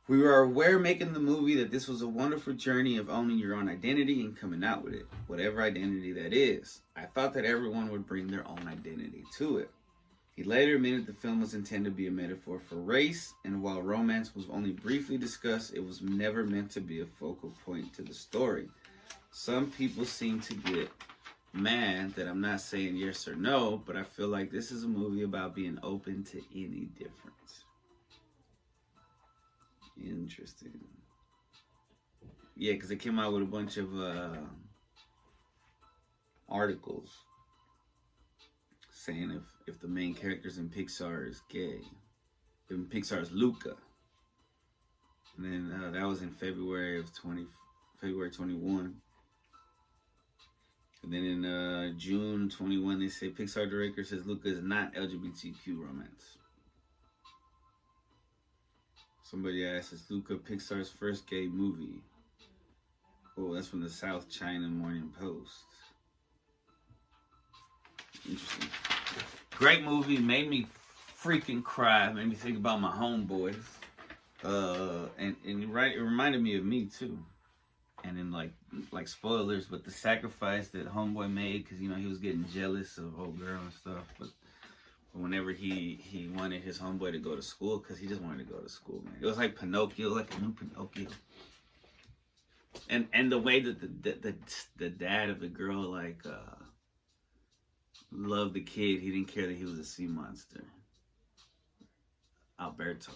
We were aware making the movie that this was a wonderful journey of owning your own identity and coming out with it, whatever identity that is. I thought that everyone would bring their own identity to it. He later admitted the film was intended to be a metaphor for race, and while romance was only briefly discussed, it was never meant to be a focal point to the story. Some people seem to get mad that I'm not saying yes or no, but I feel like this is a movie about being open to any difference. Interesting. Yeah, because it came out with a bunch of articles saying if the main characters in Pixar is gay, if Pixar is Luca. And then that was in February 21. And then in June 21, they say Pixar director says Luca is not LGBTQ romance. Somebody asked, is Luca Pixar's first gay movie? Oh, that's from the South China Morning Post. Interesting. Great movie. Made me freaking cry. Made me think about my homeboys. And it reminded me of me too. And then like spoilers, but the sacrifice that homeboy made, because you know he was getting jealous of old girl and stuff. But whenever he wanted his homeboy to go to school, because he just wanted to go to school, man. It was like Pinocchio, like a new Pinocchio. And the way that the dad of the girl loved the kid, he didn't care that he was a sea monster. Alberto.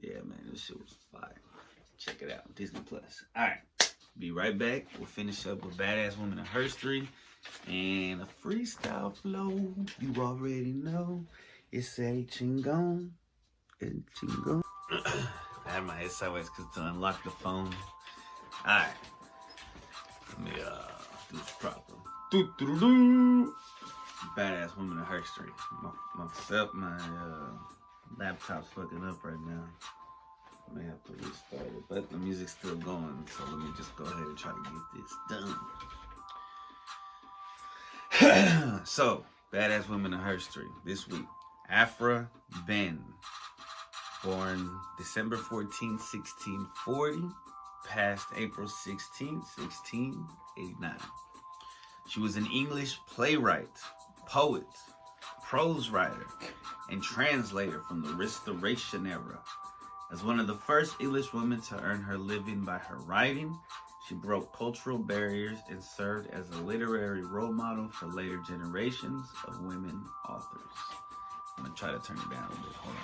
Yeah, man, this shit was fire. Check it out, Disney Plus. All right, be right back. We'll finish up with Badass Woman in History and a freestyle flow. You already know it's a chingon. It's chingon. I had my head sideways because to unlock the phone. All right, let me do this proper. Badass Woman in History. My laptop's fucking up right now. I may have to restart it, but the music's still going, so let me just go ahead and try to get this done. So, Badass Women in History this week. Afra Ben, born December 14, 1640, passed April 16, 1689. She was an English playwright, poet, prose writer, and translator from the Restoration era. As one of the first English women to earn her living by her writing, she broke cultural barriers and served as a literary role model for later generations of women authors. I'm going to try to turn it down a little bit. Hold on.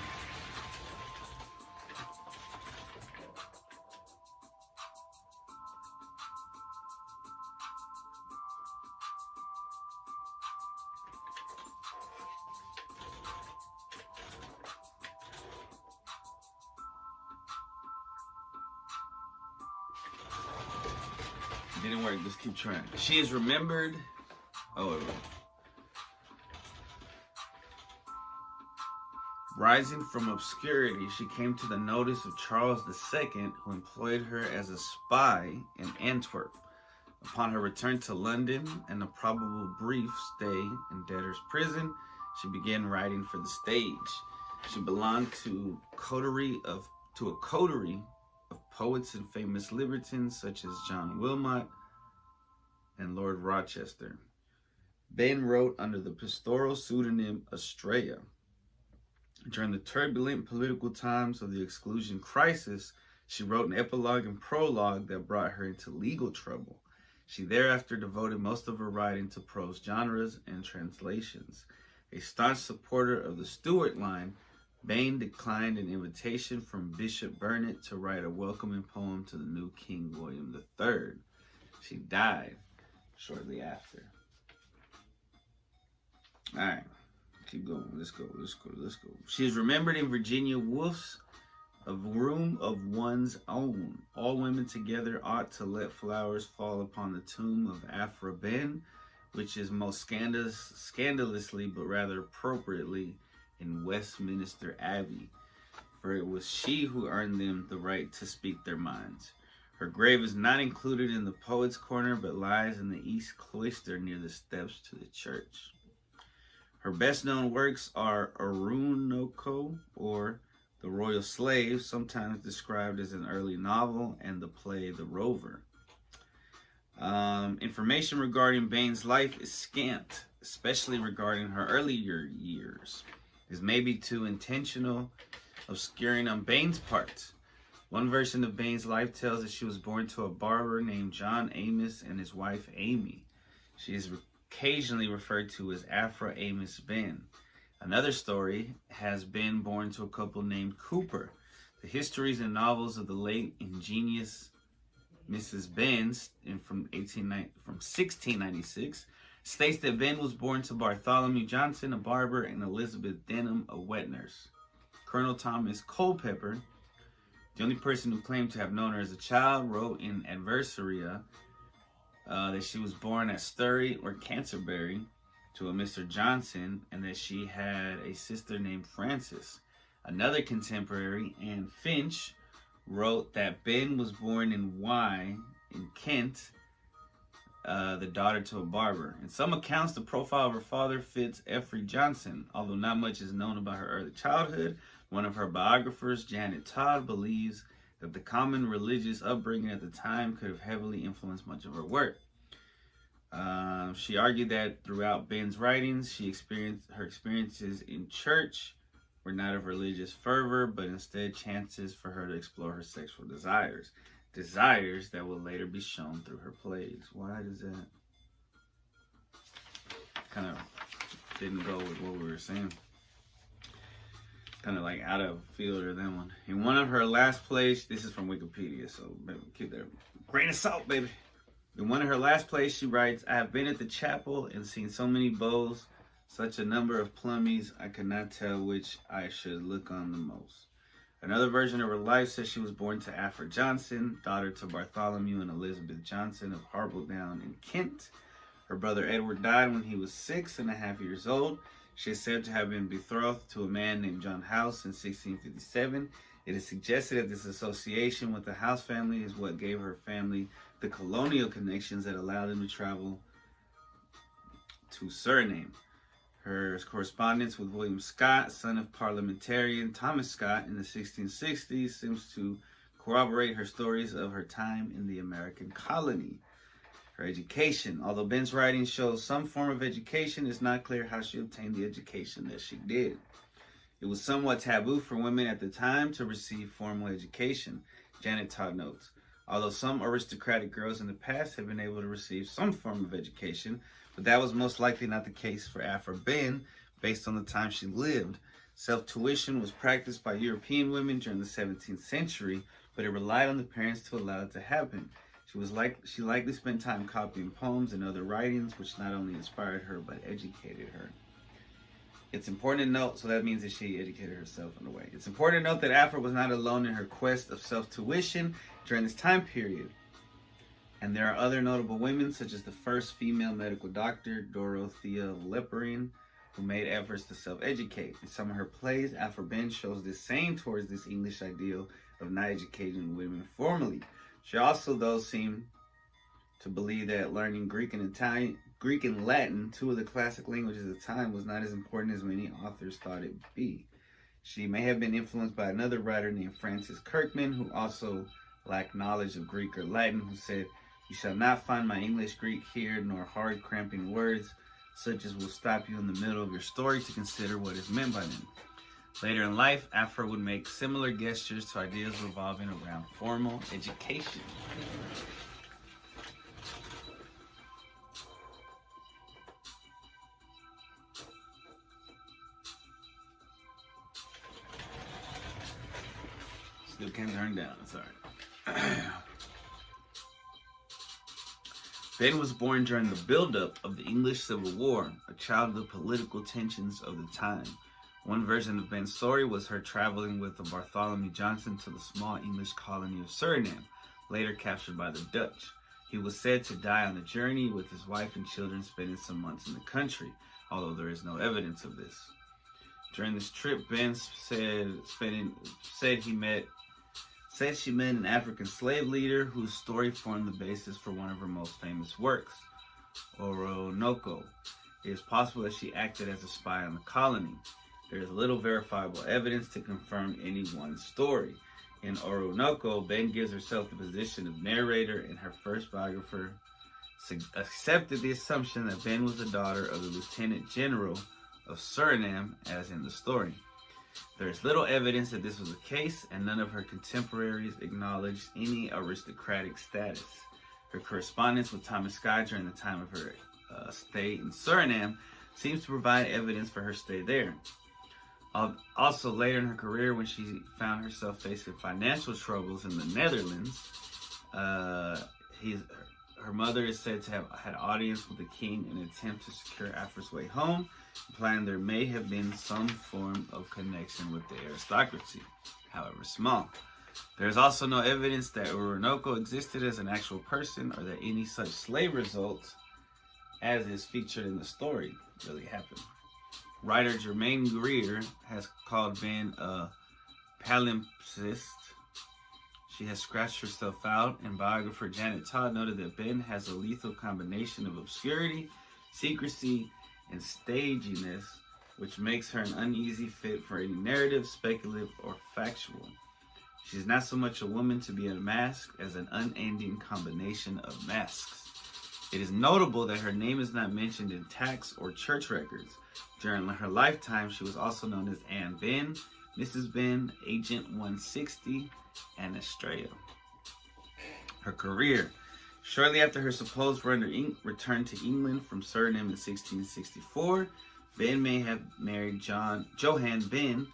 Didn't work. Just keep trying. She is remembered. Rising from obscurity, she came to the notice of Charles II, who employed her as a spy in Antwerp. Upon her return to London and a probable brief stay in debtor's prison, she began writing for the stage. She belonged to a coterie of poets and famous libertines such as John Wilmot and Lord Rochester. Ben wrote under the pastoral pseudonym Estrella. During the turbulent political times of the exclusion crisis, she wrote an epilogue and prologue that brought her into legal trouble. She thereafter devoted most of her writing to prose genres and translations. A staunch supporter of the Stuart line, Bain declined an invitation from Bishop Burnet to write a welcoming poem to the new King William III. She died shortly after. All right, keep going. Let's go. She is remembered in Virginia Woolf's A Room of One's Own. All women together ought to let flowers fall upon the tomb of Afra Ben, which is most scandalously, but rather appropriately, in Westminster Abbey, for it was she who earned them the right to speak their minds. Her grave is not included in the Poets' Corner, but lies in the East Cloister near the steps to the church. Her best-known works are Orunoko, or The Royal Slave, sometimes described as an early novel, and the play The Rover. Information regarding Bain's life is scant, especially regarding her earlier years. Is maybe too intentional obscuring on Bain's part. One version of Bain's life tells that she was born to a barber named John Amos and his wife Amy. She is occasionally referred to as Afra Amos Ben. Another story has been born to a couple named Cooper. The histories and novels of the late ingenious Mrs. Ben from 1696 states that Ben was born to Bartholomew Johnson, a barber, and Elizabeth Denham, a wet nurse. Colonel Thomas Culpeper, the only person who claimed to have known her as a child, wrote in Adversaria that she was born at Surrey or Canterbury to a Mr. Johnson, and that she had a sister named Frances. Another contemporary, Anne Finch, wrote that Ben was born in Wye in Kent, the daughter to a barber. In some accounts, the profile of her father fits Effrey Johnson, although not much is known about her early childhood. One of her biographers, Janet Todd, believes that the common religious upbringing at the time could have heavily influenced much of her work. She argued that throughout Ben's writings, her experiences in church were not of religious fervor, but instead chances for her to explore her sexual desires that will later be shown through her plays. Why does that kind of didn't go with what we were saying? Kind of like out of field or that one. In one of her last plays, this is from Wikipedia, so keep that grain of salt, baby. In one of her last plays, she writes, "I have been at the chapel and seen so many beaux, such a number of plummies, I could not tell which I should look on the most." Another version of her life says she was born to Aphra Johnson, daughter to Bartholomew and Elizabeth Johnson of Harbledown in Kent. Her brother Edward died when he was 6.5 years old. She is said to have been betrothed to a man named John House in 1657. It is suggested that this association with the House family is what gave her family the colonial connections that allowed them to travel to Suriname. Her correspondence with William Scott, son of parliamentarian Thomas Scott, in the 1660s seems to corroborate her stories of her time in the American colony. Her education. Although Ben's writing shows some form of education, it's not clear how she obtained the education that she did. It was somewhat taboo for women at the time to receive formal education, Janet Todd notes. Although some aristocratic girls in the past have been able to receive some form of education, but that was most likely not the case for Aphra Ben, based on the time she lived. Self-tuition was practiced by European women during the 17th century, but it relied on the parents to allow it to happen. She likely spent time copying poems and other writings, which not only inspired her, but educated her. It's important to note, so that means that she educated herself in a way. It's important to note that Aphra was not alone in her quest of self-tuition during this time period. And there are other notable women, such as the first female medical doctor, Dorothea Leperine, who made efforts to self-educate. In some of her plays, Aphra Ben shows this same towards this English ideal of not educating women formally. She also, though, seemed to believe that learning Greek and Latin, two of the classic languages of the time, was not as important as many authors thought it would be. She may have been influenced by another writer named Francis Kirkman, who also lacked knowledge of Greek or Latin, who said, "You shall not find my English Greek here, nor hard cramping words, such as will stop you in the middle of your story to consider what is meant by them." Later in life, Aphra would make similar gestures to ideas revolving around formal education. Still can't turn down, it's alright. Ben was born during the buildup of the English Civil War, a child of the political tensions of the time. One version of Ben's story was her traveling with the Bartholomew Johnson to the small English colony of Suriname, later captured by the Dutch. He was said to die on the journey, with his wife and children spending some months in the country, although there is no evidence of this. During this trip, Ben said she met an African slave leader whose story formed the basis for one of her most famous works, Orinoco. It is possible that she acted as a spy on the colony. There is little verifiable evidence to confirm any one story. In Orinoco, Ben gives herself the position of narrator, and her first biographer accepted the assumption that Ben was the daughter of the Lieutenant General of Suriname, as in the story. There is little evidence that this was the case, and none of her contemporaries acknowledged any aristocratic status. Her correspondence with Thomas Scott during the time of her stay in Suriname seems to provide evidence for her stay there. Also, later in her career, when she found herself facing financial troubles in the Netherlands, her mother is said to have had audience with the king in an attempt to secure Aphra's way home, implying there may have been some form of connection with the aristocracy, however small. There is also no evidence that Orinoco existed as an actual person or that any such slave results as is featured in the story really happened. Writer Germaine Greer has called Ben a palimpsest. She has scratched herself out, and biographer Janet Todd noted that Ben has a lethal combination of obscurity, secrecy, and staginess, which makes her an uneasy fit for any narrative, speculative, or factual. She is not so much a woman to be unmasked as an unending combination of masks. It is notable that her name is not mentioned in tax or church records. During her lifetime, she was also known as Anne Ben, Mrs. Ben, Agent 160, and Estrella. Her career. Shortly after her supposed return to England from Suriname in 1664, Ben may have married Johann Ben,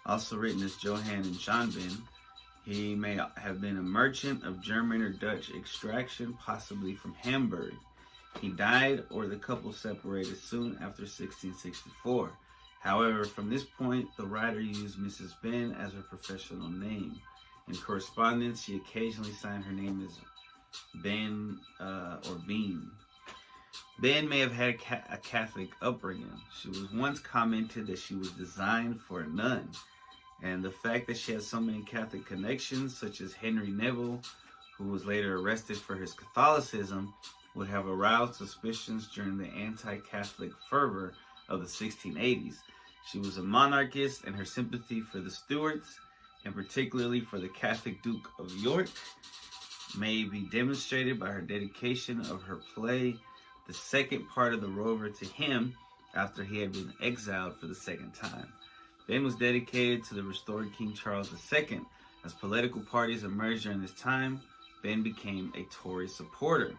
also written as Johann and John Ben. He may have been a merchant of German or Dutch extraction, possibly from Hamburg. He died, or the couple separated soon after 1664. However, from this point, the writer used Mrs. Ben as her professional name. In correspondence, she occasionally signed her name as Ben or Bean. Ben may have had a Catholic upbringing. She was once commented that she was designed for a nun. And the fact that she had so many Catholic connections, such as Henry Neville, who was later arrested for his Catholicism, would have aroused suspicions during the anti-Catholic fervor of the 1680s. She was a monarchist, and her sympathy for the Stuarts, and particularly for the Catholic Duke of York, may be demonstrated by her dedication of her play, the second part of The Rover, to him after he had been exiled for the second time. Ben was dedicated to the restored King Charles II. As political parties emerged during this time, Ben became a Tory supporter.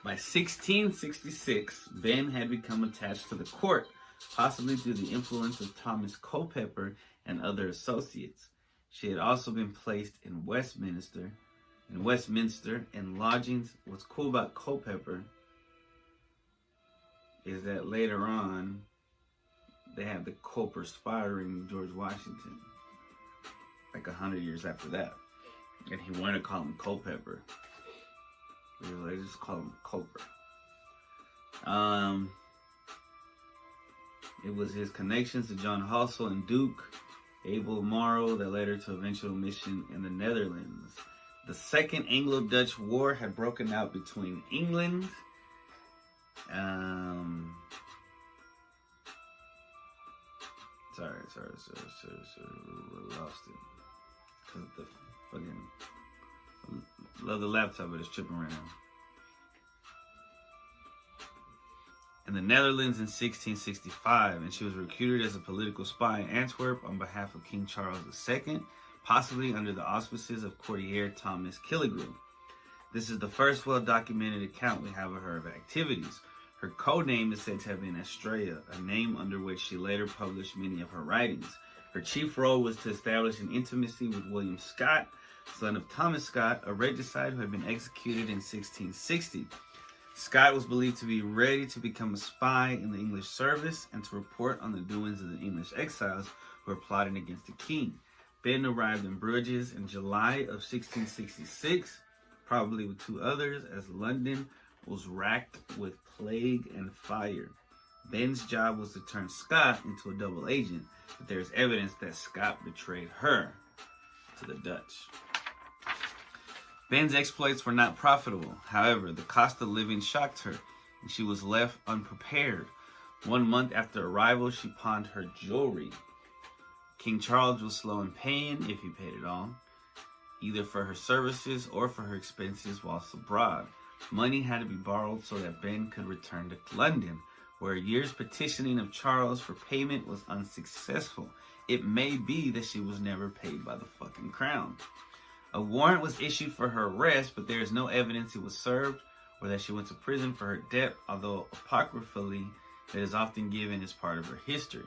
By 1666, Ben had become attached to the court, possibly due to the influence of Thomas Culpeper and other associates. She had also been placed in Westminster in lodgings. What's cool about Culpeper is that later on, they have the Culper firing George Washington, like 100 years after that. And he wanted to call him Culpeper. They just call him Culper. It was his connections to John Hassel and Duke Abel Morrow that led her to eventual mission in the Netherlands. The Second Anglo-Dutch War had broken out between England. Sorry, lost it. Cause the fucking love the laptop, but it's tripping right now. In the Netherlands in 1665, and she was recruited as a political spy in Antwerp on behalf of King Charles II, possibly under the auspices of courtier Thomas Killigrew. This is the first well-documented account we have of her activities. Her code name is said to have been Estrella, a name under which she later published many of her writings. Her chief role was to establish an intimacy with William Scott, son of Thomas Scott, a regicide who had been executed in 1660. Scott was believed to be ready to become a spy in the English service and to report on the doings of the English exiles who were plotting against the king. Ben arrived in Bruges in July of 1666, probably with two others, as London was racked with plague and fire. Ben's job was to turn Scott into a double agent, but there is evidence that Scott betrayed her to the Dutch. Ben's exploits were not profitable. However, the cost of living shocked her, and she was left unprepared. 1 month after arrival, she pawned her jewelry. King Charles was slow in paying, if he paid at all, either for her services or for her expenses whilst abroad. Money had to be borrowed so that Ben could return to London, where a year's petitioning of Charles for payment was unsuccessful. It may be that she was never paid by the fucking crown. A warrant was issued for her arrest, but there is no evidence it was served or that she went to prison for her debt, although apocryphally that is often given as part of her history.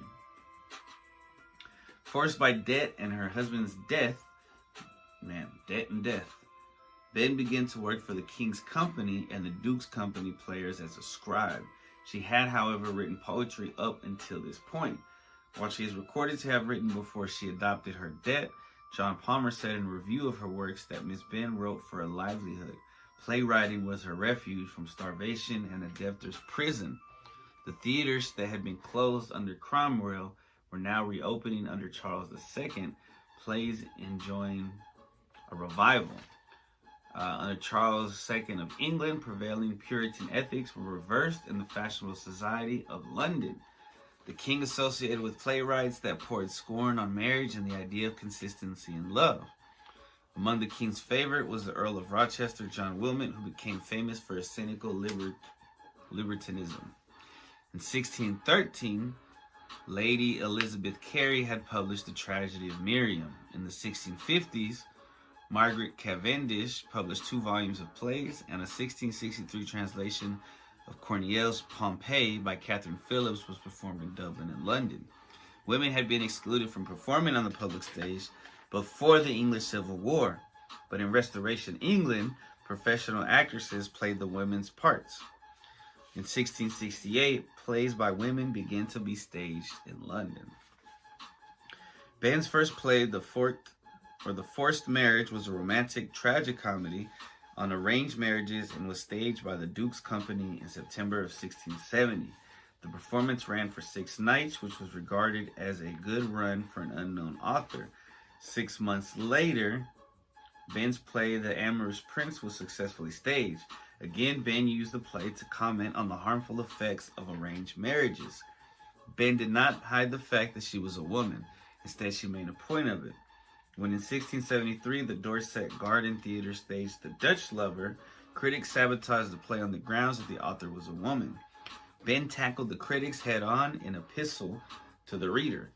Forced by debt and her husband's death, debt and death, Ben began to work for the King's Company and the Duke's Company players as a scribe. She had, however, written poetry up until this point. While she is recorded to have written before she adopted her debt, John Palmer said in a review of her works that Miss Benn wrote for a livelihood. Playwriting was her refuge from starvation and a debtor's prison. The theaters that had been closed under Cromwell were now reopening under Charles II, plays enjoying a revival. Under Charles II of England, prevailing Puritan ethics were reversed in the fashionable society of London. The king associated with playwrights that poured scorn on marriage and the idea of consistency in love. Among the king's favorite was the Earl of Rochester, John Wilmot, who became famous for his cynical libertinism. In 1613, Lady Elizabeth Carey had published The Tragedy of Miriam. In the 1650s, Margaret Cavendish published 2 volumes of plays, and a 1663 translation of Corneille's Pompeii by Catherine Phillips was performed in Dublin and London. Women had been excluded from performing on the public stage before the English Civil War, but in Restoration England, professional actresses played the women's parts. In 1668, plays by women began to be staged in London. Benn's first play, The Forced Marriage, was a romantic tragicomedy on arranged marriages and was staged by the Duke's Company in September of 1670. The performance ran for 6 nights, which was regarded as a good run for an unknown author. 6 months later, Benn's play, The Amorous Prince, was successfully staged. Again, Benn used the play to comment on the harmful effects of arranged marriages. Benn did not hide the fact that she was a woman. Instead, she made a point of it. When in 1673, the Dorset Garden Theatre staged The Dutch Lover, critics sabotaged the play on the grounds that the author was a woman. Benn tackled the critics head-on in an epistle to the reader.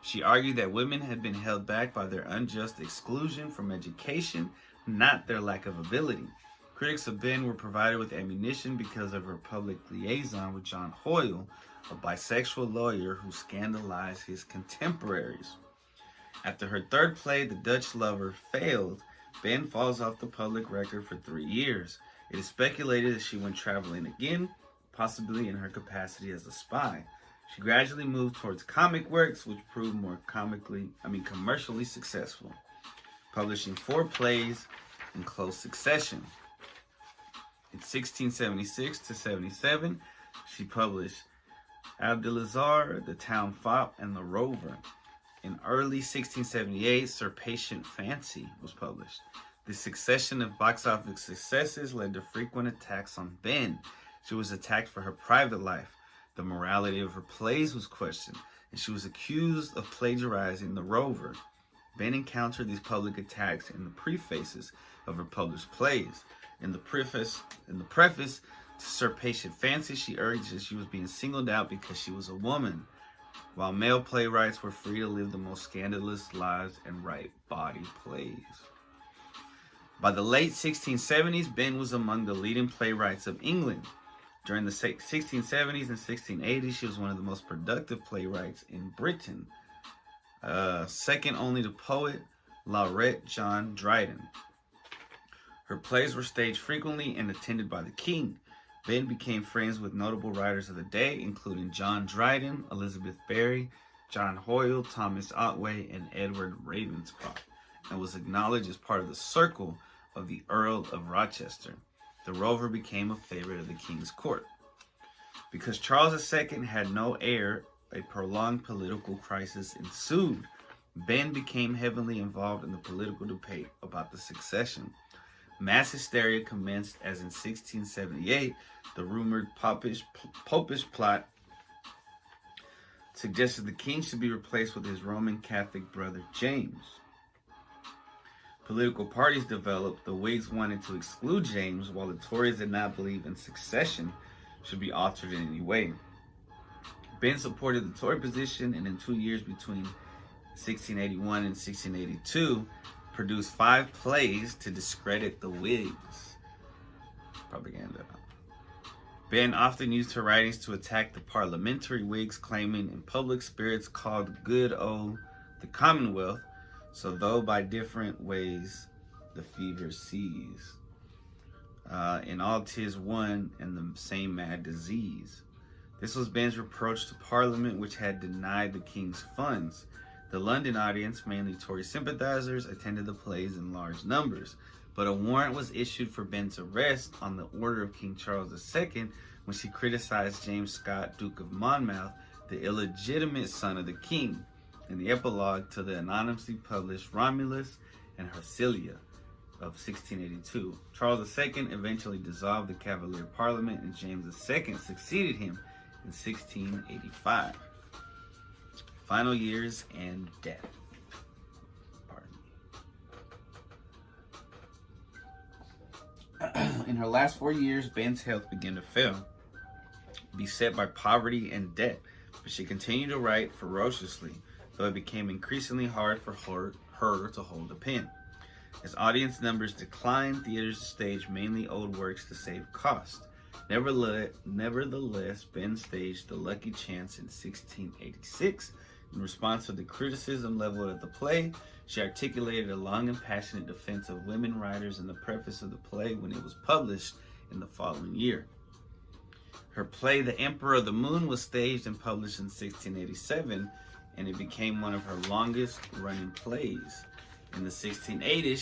She argued that women had been held back by their unjust exclusion from education, not their lack of ability. Critics of Benn were provided with ammunition because of her public liaison with John Hoyle, a bisexual lawyer who scandalized his contemporaries. After her third play, The Dutch Lover, failed, Benn falls off the public record for 3 years. It is speculated that she went traveling again, possibly in her capacity as a spy. She gradually moved towards comic works, which proved more commercially successful, publishing 4 plays in close succession. In 1676 to 77, she published Abdelazar, The Town Fop, and The Rover. In early 1678, Sir Patient Fancy was published. The succession of box office successes led to frequent attacks on Benn. She was attacked for her private life. The morality of her plays was questioned, and she was accused of plagiarizing The Rover. Benn encountered these public attacks in the prefaces of her published plays. In the preface to Sir Patient Fancy, she urged that she was being singled out because she was a woman, while male playwrights were free to live the most scandalous lives and write bawdy plays. By the late 1670s, Benn was among the leading playwrights of England. During the 1670s and 1680s, she was one of the most productive playwrights in Britain, second only to poet laureate John Dryden. Her plays were staged frequently and attended by the king. Benn became friends with notable writers of the day, including John Dryden, Elizabeth Barry, John Hoyle, Thomas Otway, and Edward Ravenscroft, and was acknowledged as part of the circle of the Earl of Rochester. The Rover became a favorite of the king's court. Because Charles II had no heir, a prolonged political crisis ensued. Benn became heavily involved in the political debate about the succession. Mass hysteria commenced as in 1678, the rumored popish plot suggested the king should be replaced with his Roman Catholic brother James. Political parties developed. The Whigs wanted to exclude James, while the Tories did not believe in succession should be altered in any way. Benn supported the Tory position, and in 2 years between 1681 and 1682, produced 5 plays to discredit the Whigs. Propaganda. Benn often used her writings to attack the parliamentary Whigs, claiming in public spirits called good o' the Commonwealth, so though by different ways the fever sees. In all 'tis one and the same mad disease. This was Benn's reproach to Parliament, which had denied the king's funds. The London audience, mainly Tory sympathizers, attended the plays in large numbers, but a warrant was issued for Ben's arrest on the order of King Charles II when she criticized James Scott, Duke of Monmouth, the illegitimate son of the king, in the epilogue to the anonymously published Romulus and Hercilia of 1682. Charles II eventually dissolved the Cavalier Parliament, and James II succeeded him in 1685. Final years and death. Pardon me. In her last 4 years, Ben's health began to fail, beset by poverty and debt, but she continued to write ferociously, though it became increasingly hard for her to hold a pen. As audience numbers declined, theaters staged mainly old works to save cost. Nevertheless, Ben staged The Lucky Chance in 1686. In response to the criticism leveled at the play, she articulated a long and passionate defense of women writers in the preface of the play when it was published in the following year. Her play, The Emperor of the Moon, was staged and published in 1687, and it became one of her longest-running plays. In the 1680s,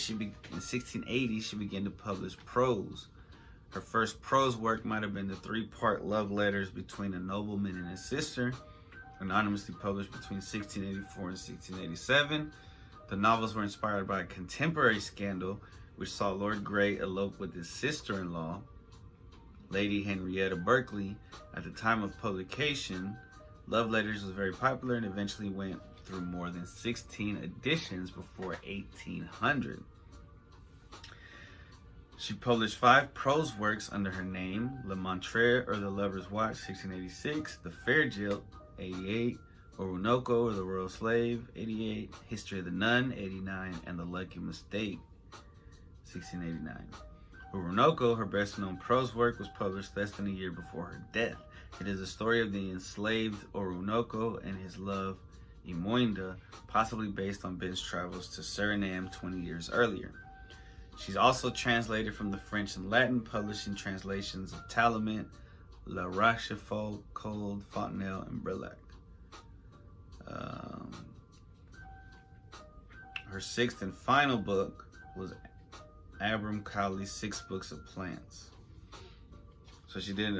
she began to publish prose. Her first prose work might have been the 3-part love letters between a nobleman and his sister, anonymously published between 1684 and 1687. The novels were inspired by a contemporary scandal which saw Lord Grey elope with his sister-in-law, Lady Henrietta Berkeley. At the time of publication, Love Letters was very popular and eventually went through more than 16 editions before 1800. She published 5 prose works under her name: Le Montre, or The Lover's Watch, 1686, The Fair Jilt, 88, Orinoco, or The Royal Slave, 88, History of the Nun, 89, and The Lucky Mistake, 1689. Orinoco, her best-known prose work, was published less than a year before her death. It is a story of the enslaved Orinoco and his love, Imoinda, possibly based on Ben's travels to Suriname 20 years earlier. She's also translated from the French and Latin, publishing translations of Tallemant, La Rochefoucauld, Fontenelle, and Brillac. Her 6th and final book was Abram Cowley's 6 Books of Plants. So she did,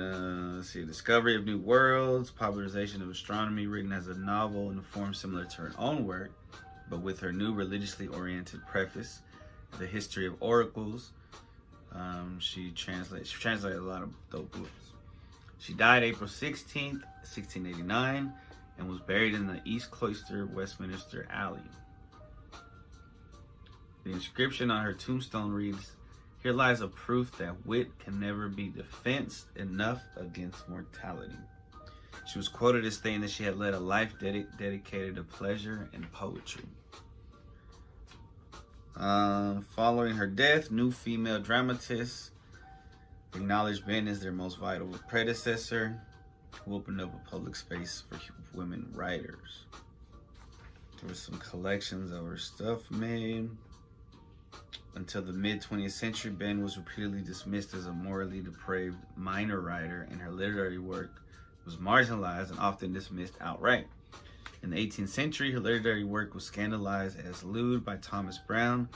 Discovery of New Worlds, popularization of astronomy, written as a novel in a form similar to her own work, but with her new religiously oriented preface. The History of Oracles. She translated a lot of dope books. She died April 16th, 1689, and was buried in the East Cloister, Westminster Alley. The inscription on her tombstone reads, "Here lies a proof that wit can never be defensed enough against mortality." She was quoted as saying that she had led a life dedicated to pleasure and poetry. Following her death, new female dramatists acknowledged Ben as their most vital predecessor, who opened up a public space for women writers. There were some collections of her stuff made. Until the mid-20th century, Ben was repeatedly dismissed as a morally depraved minor writer, and her literary work was marginalized and often dismissed outright. In the 18th century, her literary work was scandalized as lewd by Thomas Browne,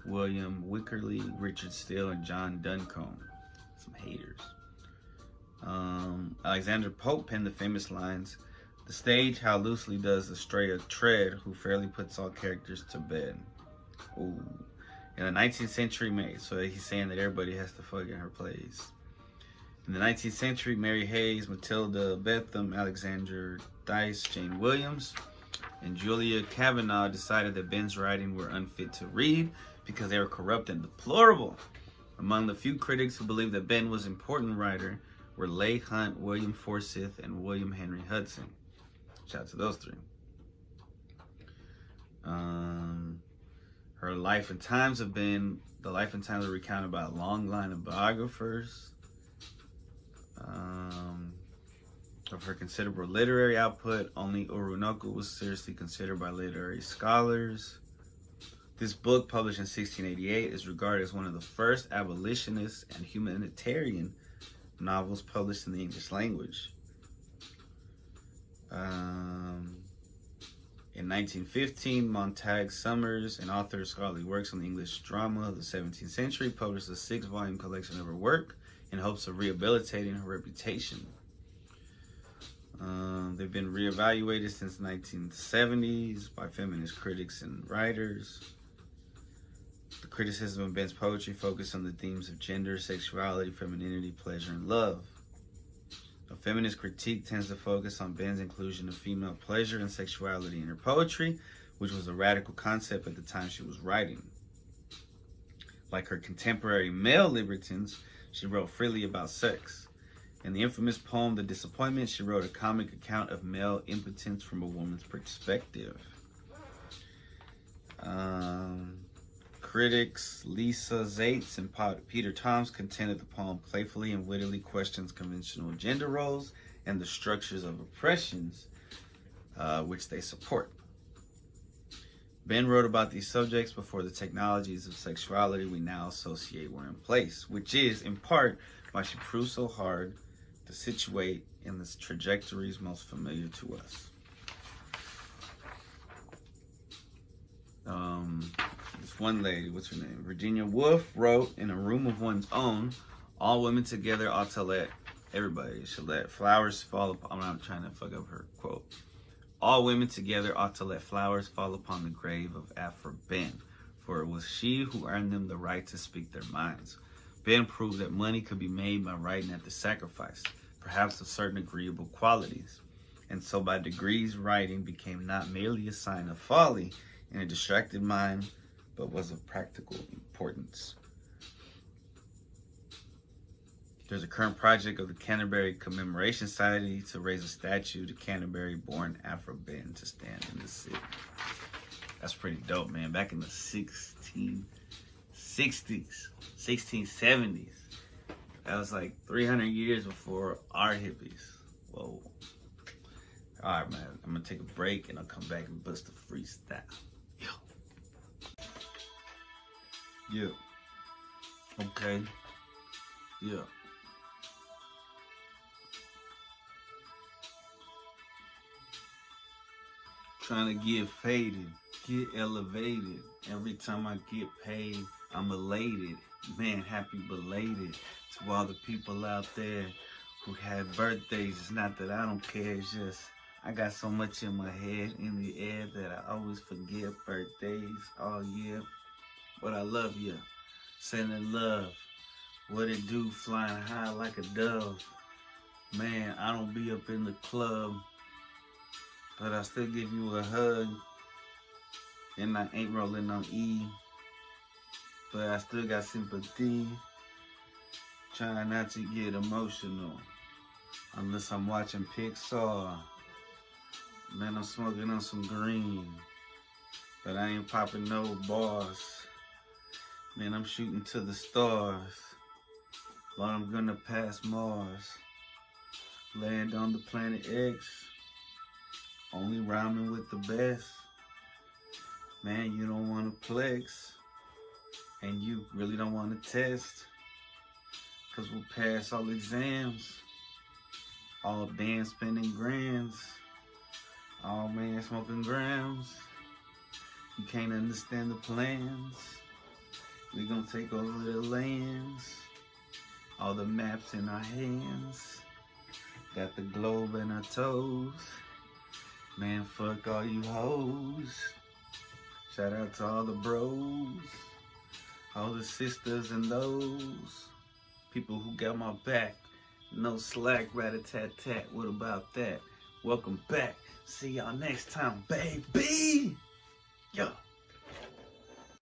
William Wycherley, Richard Steele, and John Duncombe. Some haters. Alexander Pope penned the famous lines, "The stage, how loosely does Astrea tread, who fairly puts all characters to bed." Ooh. In the 19th century, so he's saying that everybody has to fuck in her plays. In the 19th century, Mary Hayes, Matilda Betham, Alexander Dice, Jane Williams, and Julia Kavanaugh decided that Ben's writing were unfit to read because they were corrupt and deplorable. Among the few critics who believed that Ben was an important writer were Leigh Hunt, William Forsyth, and William Henry Hudson. Shout out to those 3. Her life and times are recounted by a long line of biographers. Of her considerable literary output, only Orinoco was seriously considered by literary scholars. This book, published in 1688, is regarded as one of the first abolitionist and humanitarian novels published in the English language. In In 1915, Montague Summers, an author of scholarly works on the English drama of the 17th century, published a 6-volume collection of her work in hopes of rehabilitating her reputation. They've been reevaluated since the 1970s by feminist critics and writers. The criticism of Ben's poetry focused on the themes of gender, sexuality, femininity, pleasure, and love. A feminist critique tends to focus on Ben's inclusion of female pleasure and sexuality in her poetry, which was a radical concept at the time she was writing. Like her contemporary male libertines, she wrote freely about sex. In the infamous poem, The Disappointment, she wrote a comic account of male impotence from a woman's perspective. Critics Lisa Zaitz and Peter Toms contended the poem playfully and wittily questions conventional gender roles and the structures of oppressions which they support. Ben wrote about these subjects before the technologies of sexuality we now associate were in place, which is, in part, why she proved so hard to situate in the trajectories most familiar to us. This one lady, what's her name? Virginia Woolf wrote, in a room of one's own, all women together ought to let, everybody should let flowers fall upon, I'm not trying to fuck up her quote. All women together ought to let flowers fall upon the grave of Aphra Ben, for it was she who earned them the right to speak their minds. Ben proved that money could be made by writing at the sacrifice, perhaps of certain agreeable qualities. And so by degrees, writing became not merely a sign of folly in a distracted mind, but was of practical importance. There's a current project of the Canterbury Commemoration Society to raise a statue to Canterbury-born Aphra Ben to stand in the city. That's pretty dope, man. Back in the 1660s, 1670s. That was like 300 years before our hippies. Whoa. All right, man. I'm going to take a break and I'll come back and bust a freestyle. Yo. Yeah. Okay. Yeah. Trying to get faded, get elevated. Every time I get paid, I'm elated. Man, happy belated to all the people out there who had birthdays. It's not that I don't care, it's just I got so much in my head, in the air, that I always forget birthdays all year. But I love you, sending love. What it do, flying high like a dove. Man, I don't be up in the club, but I still give you a hug. And I ain't rolling on E, but I still got sympathy. Trying not to get emotional, unless I'm watching Pixar. Man, I'm smoking on some green, but I ain't popping no bars. Man, I'm shooting to the stars, but I'm gonna pass Mars. Land on the planet X, only rhyming with the best. Man, you don't wanna flex, and you really don't wanna test, cause we'll pass all exams, all damn spending grands, all man smoking grams. You can't understand the plans. We gonna take over the lands, all the maps in our hands, got the globe in our toes. Man, fuck all you hoes. Shout out to all the bros, all the sisters and those people who got my back. No slack, rat-a-tat-tat, what about that? Welcome back. See y'all next time, baby. Yeah.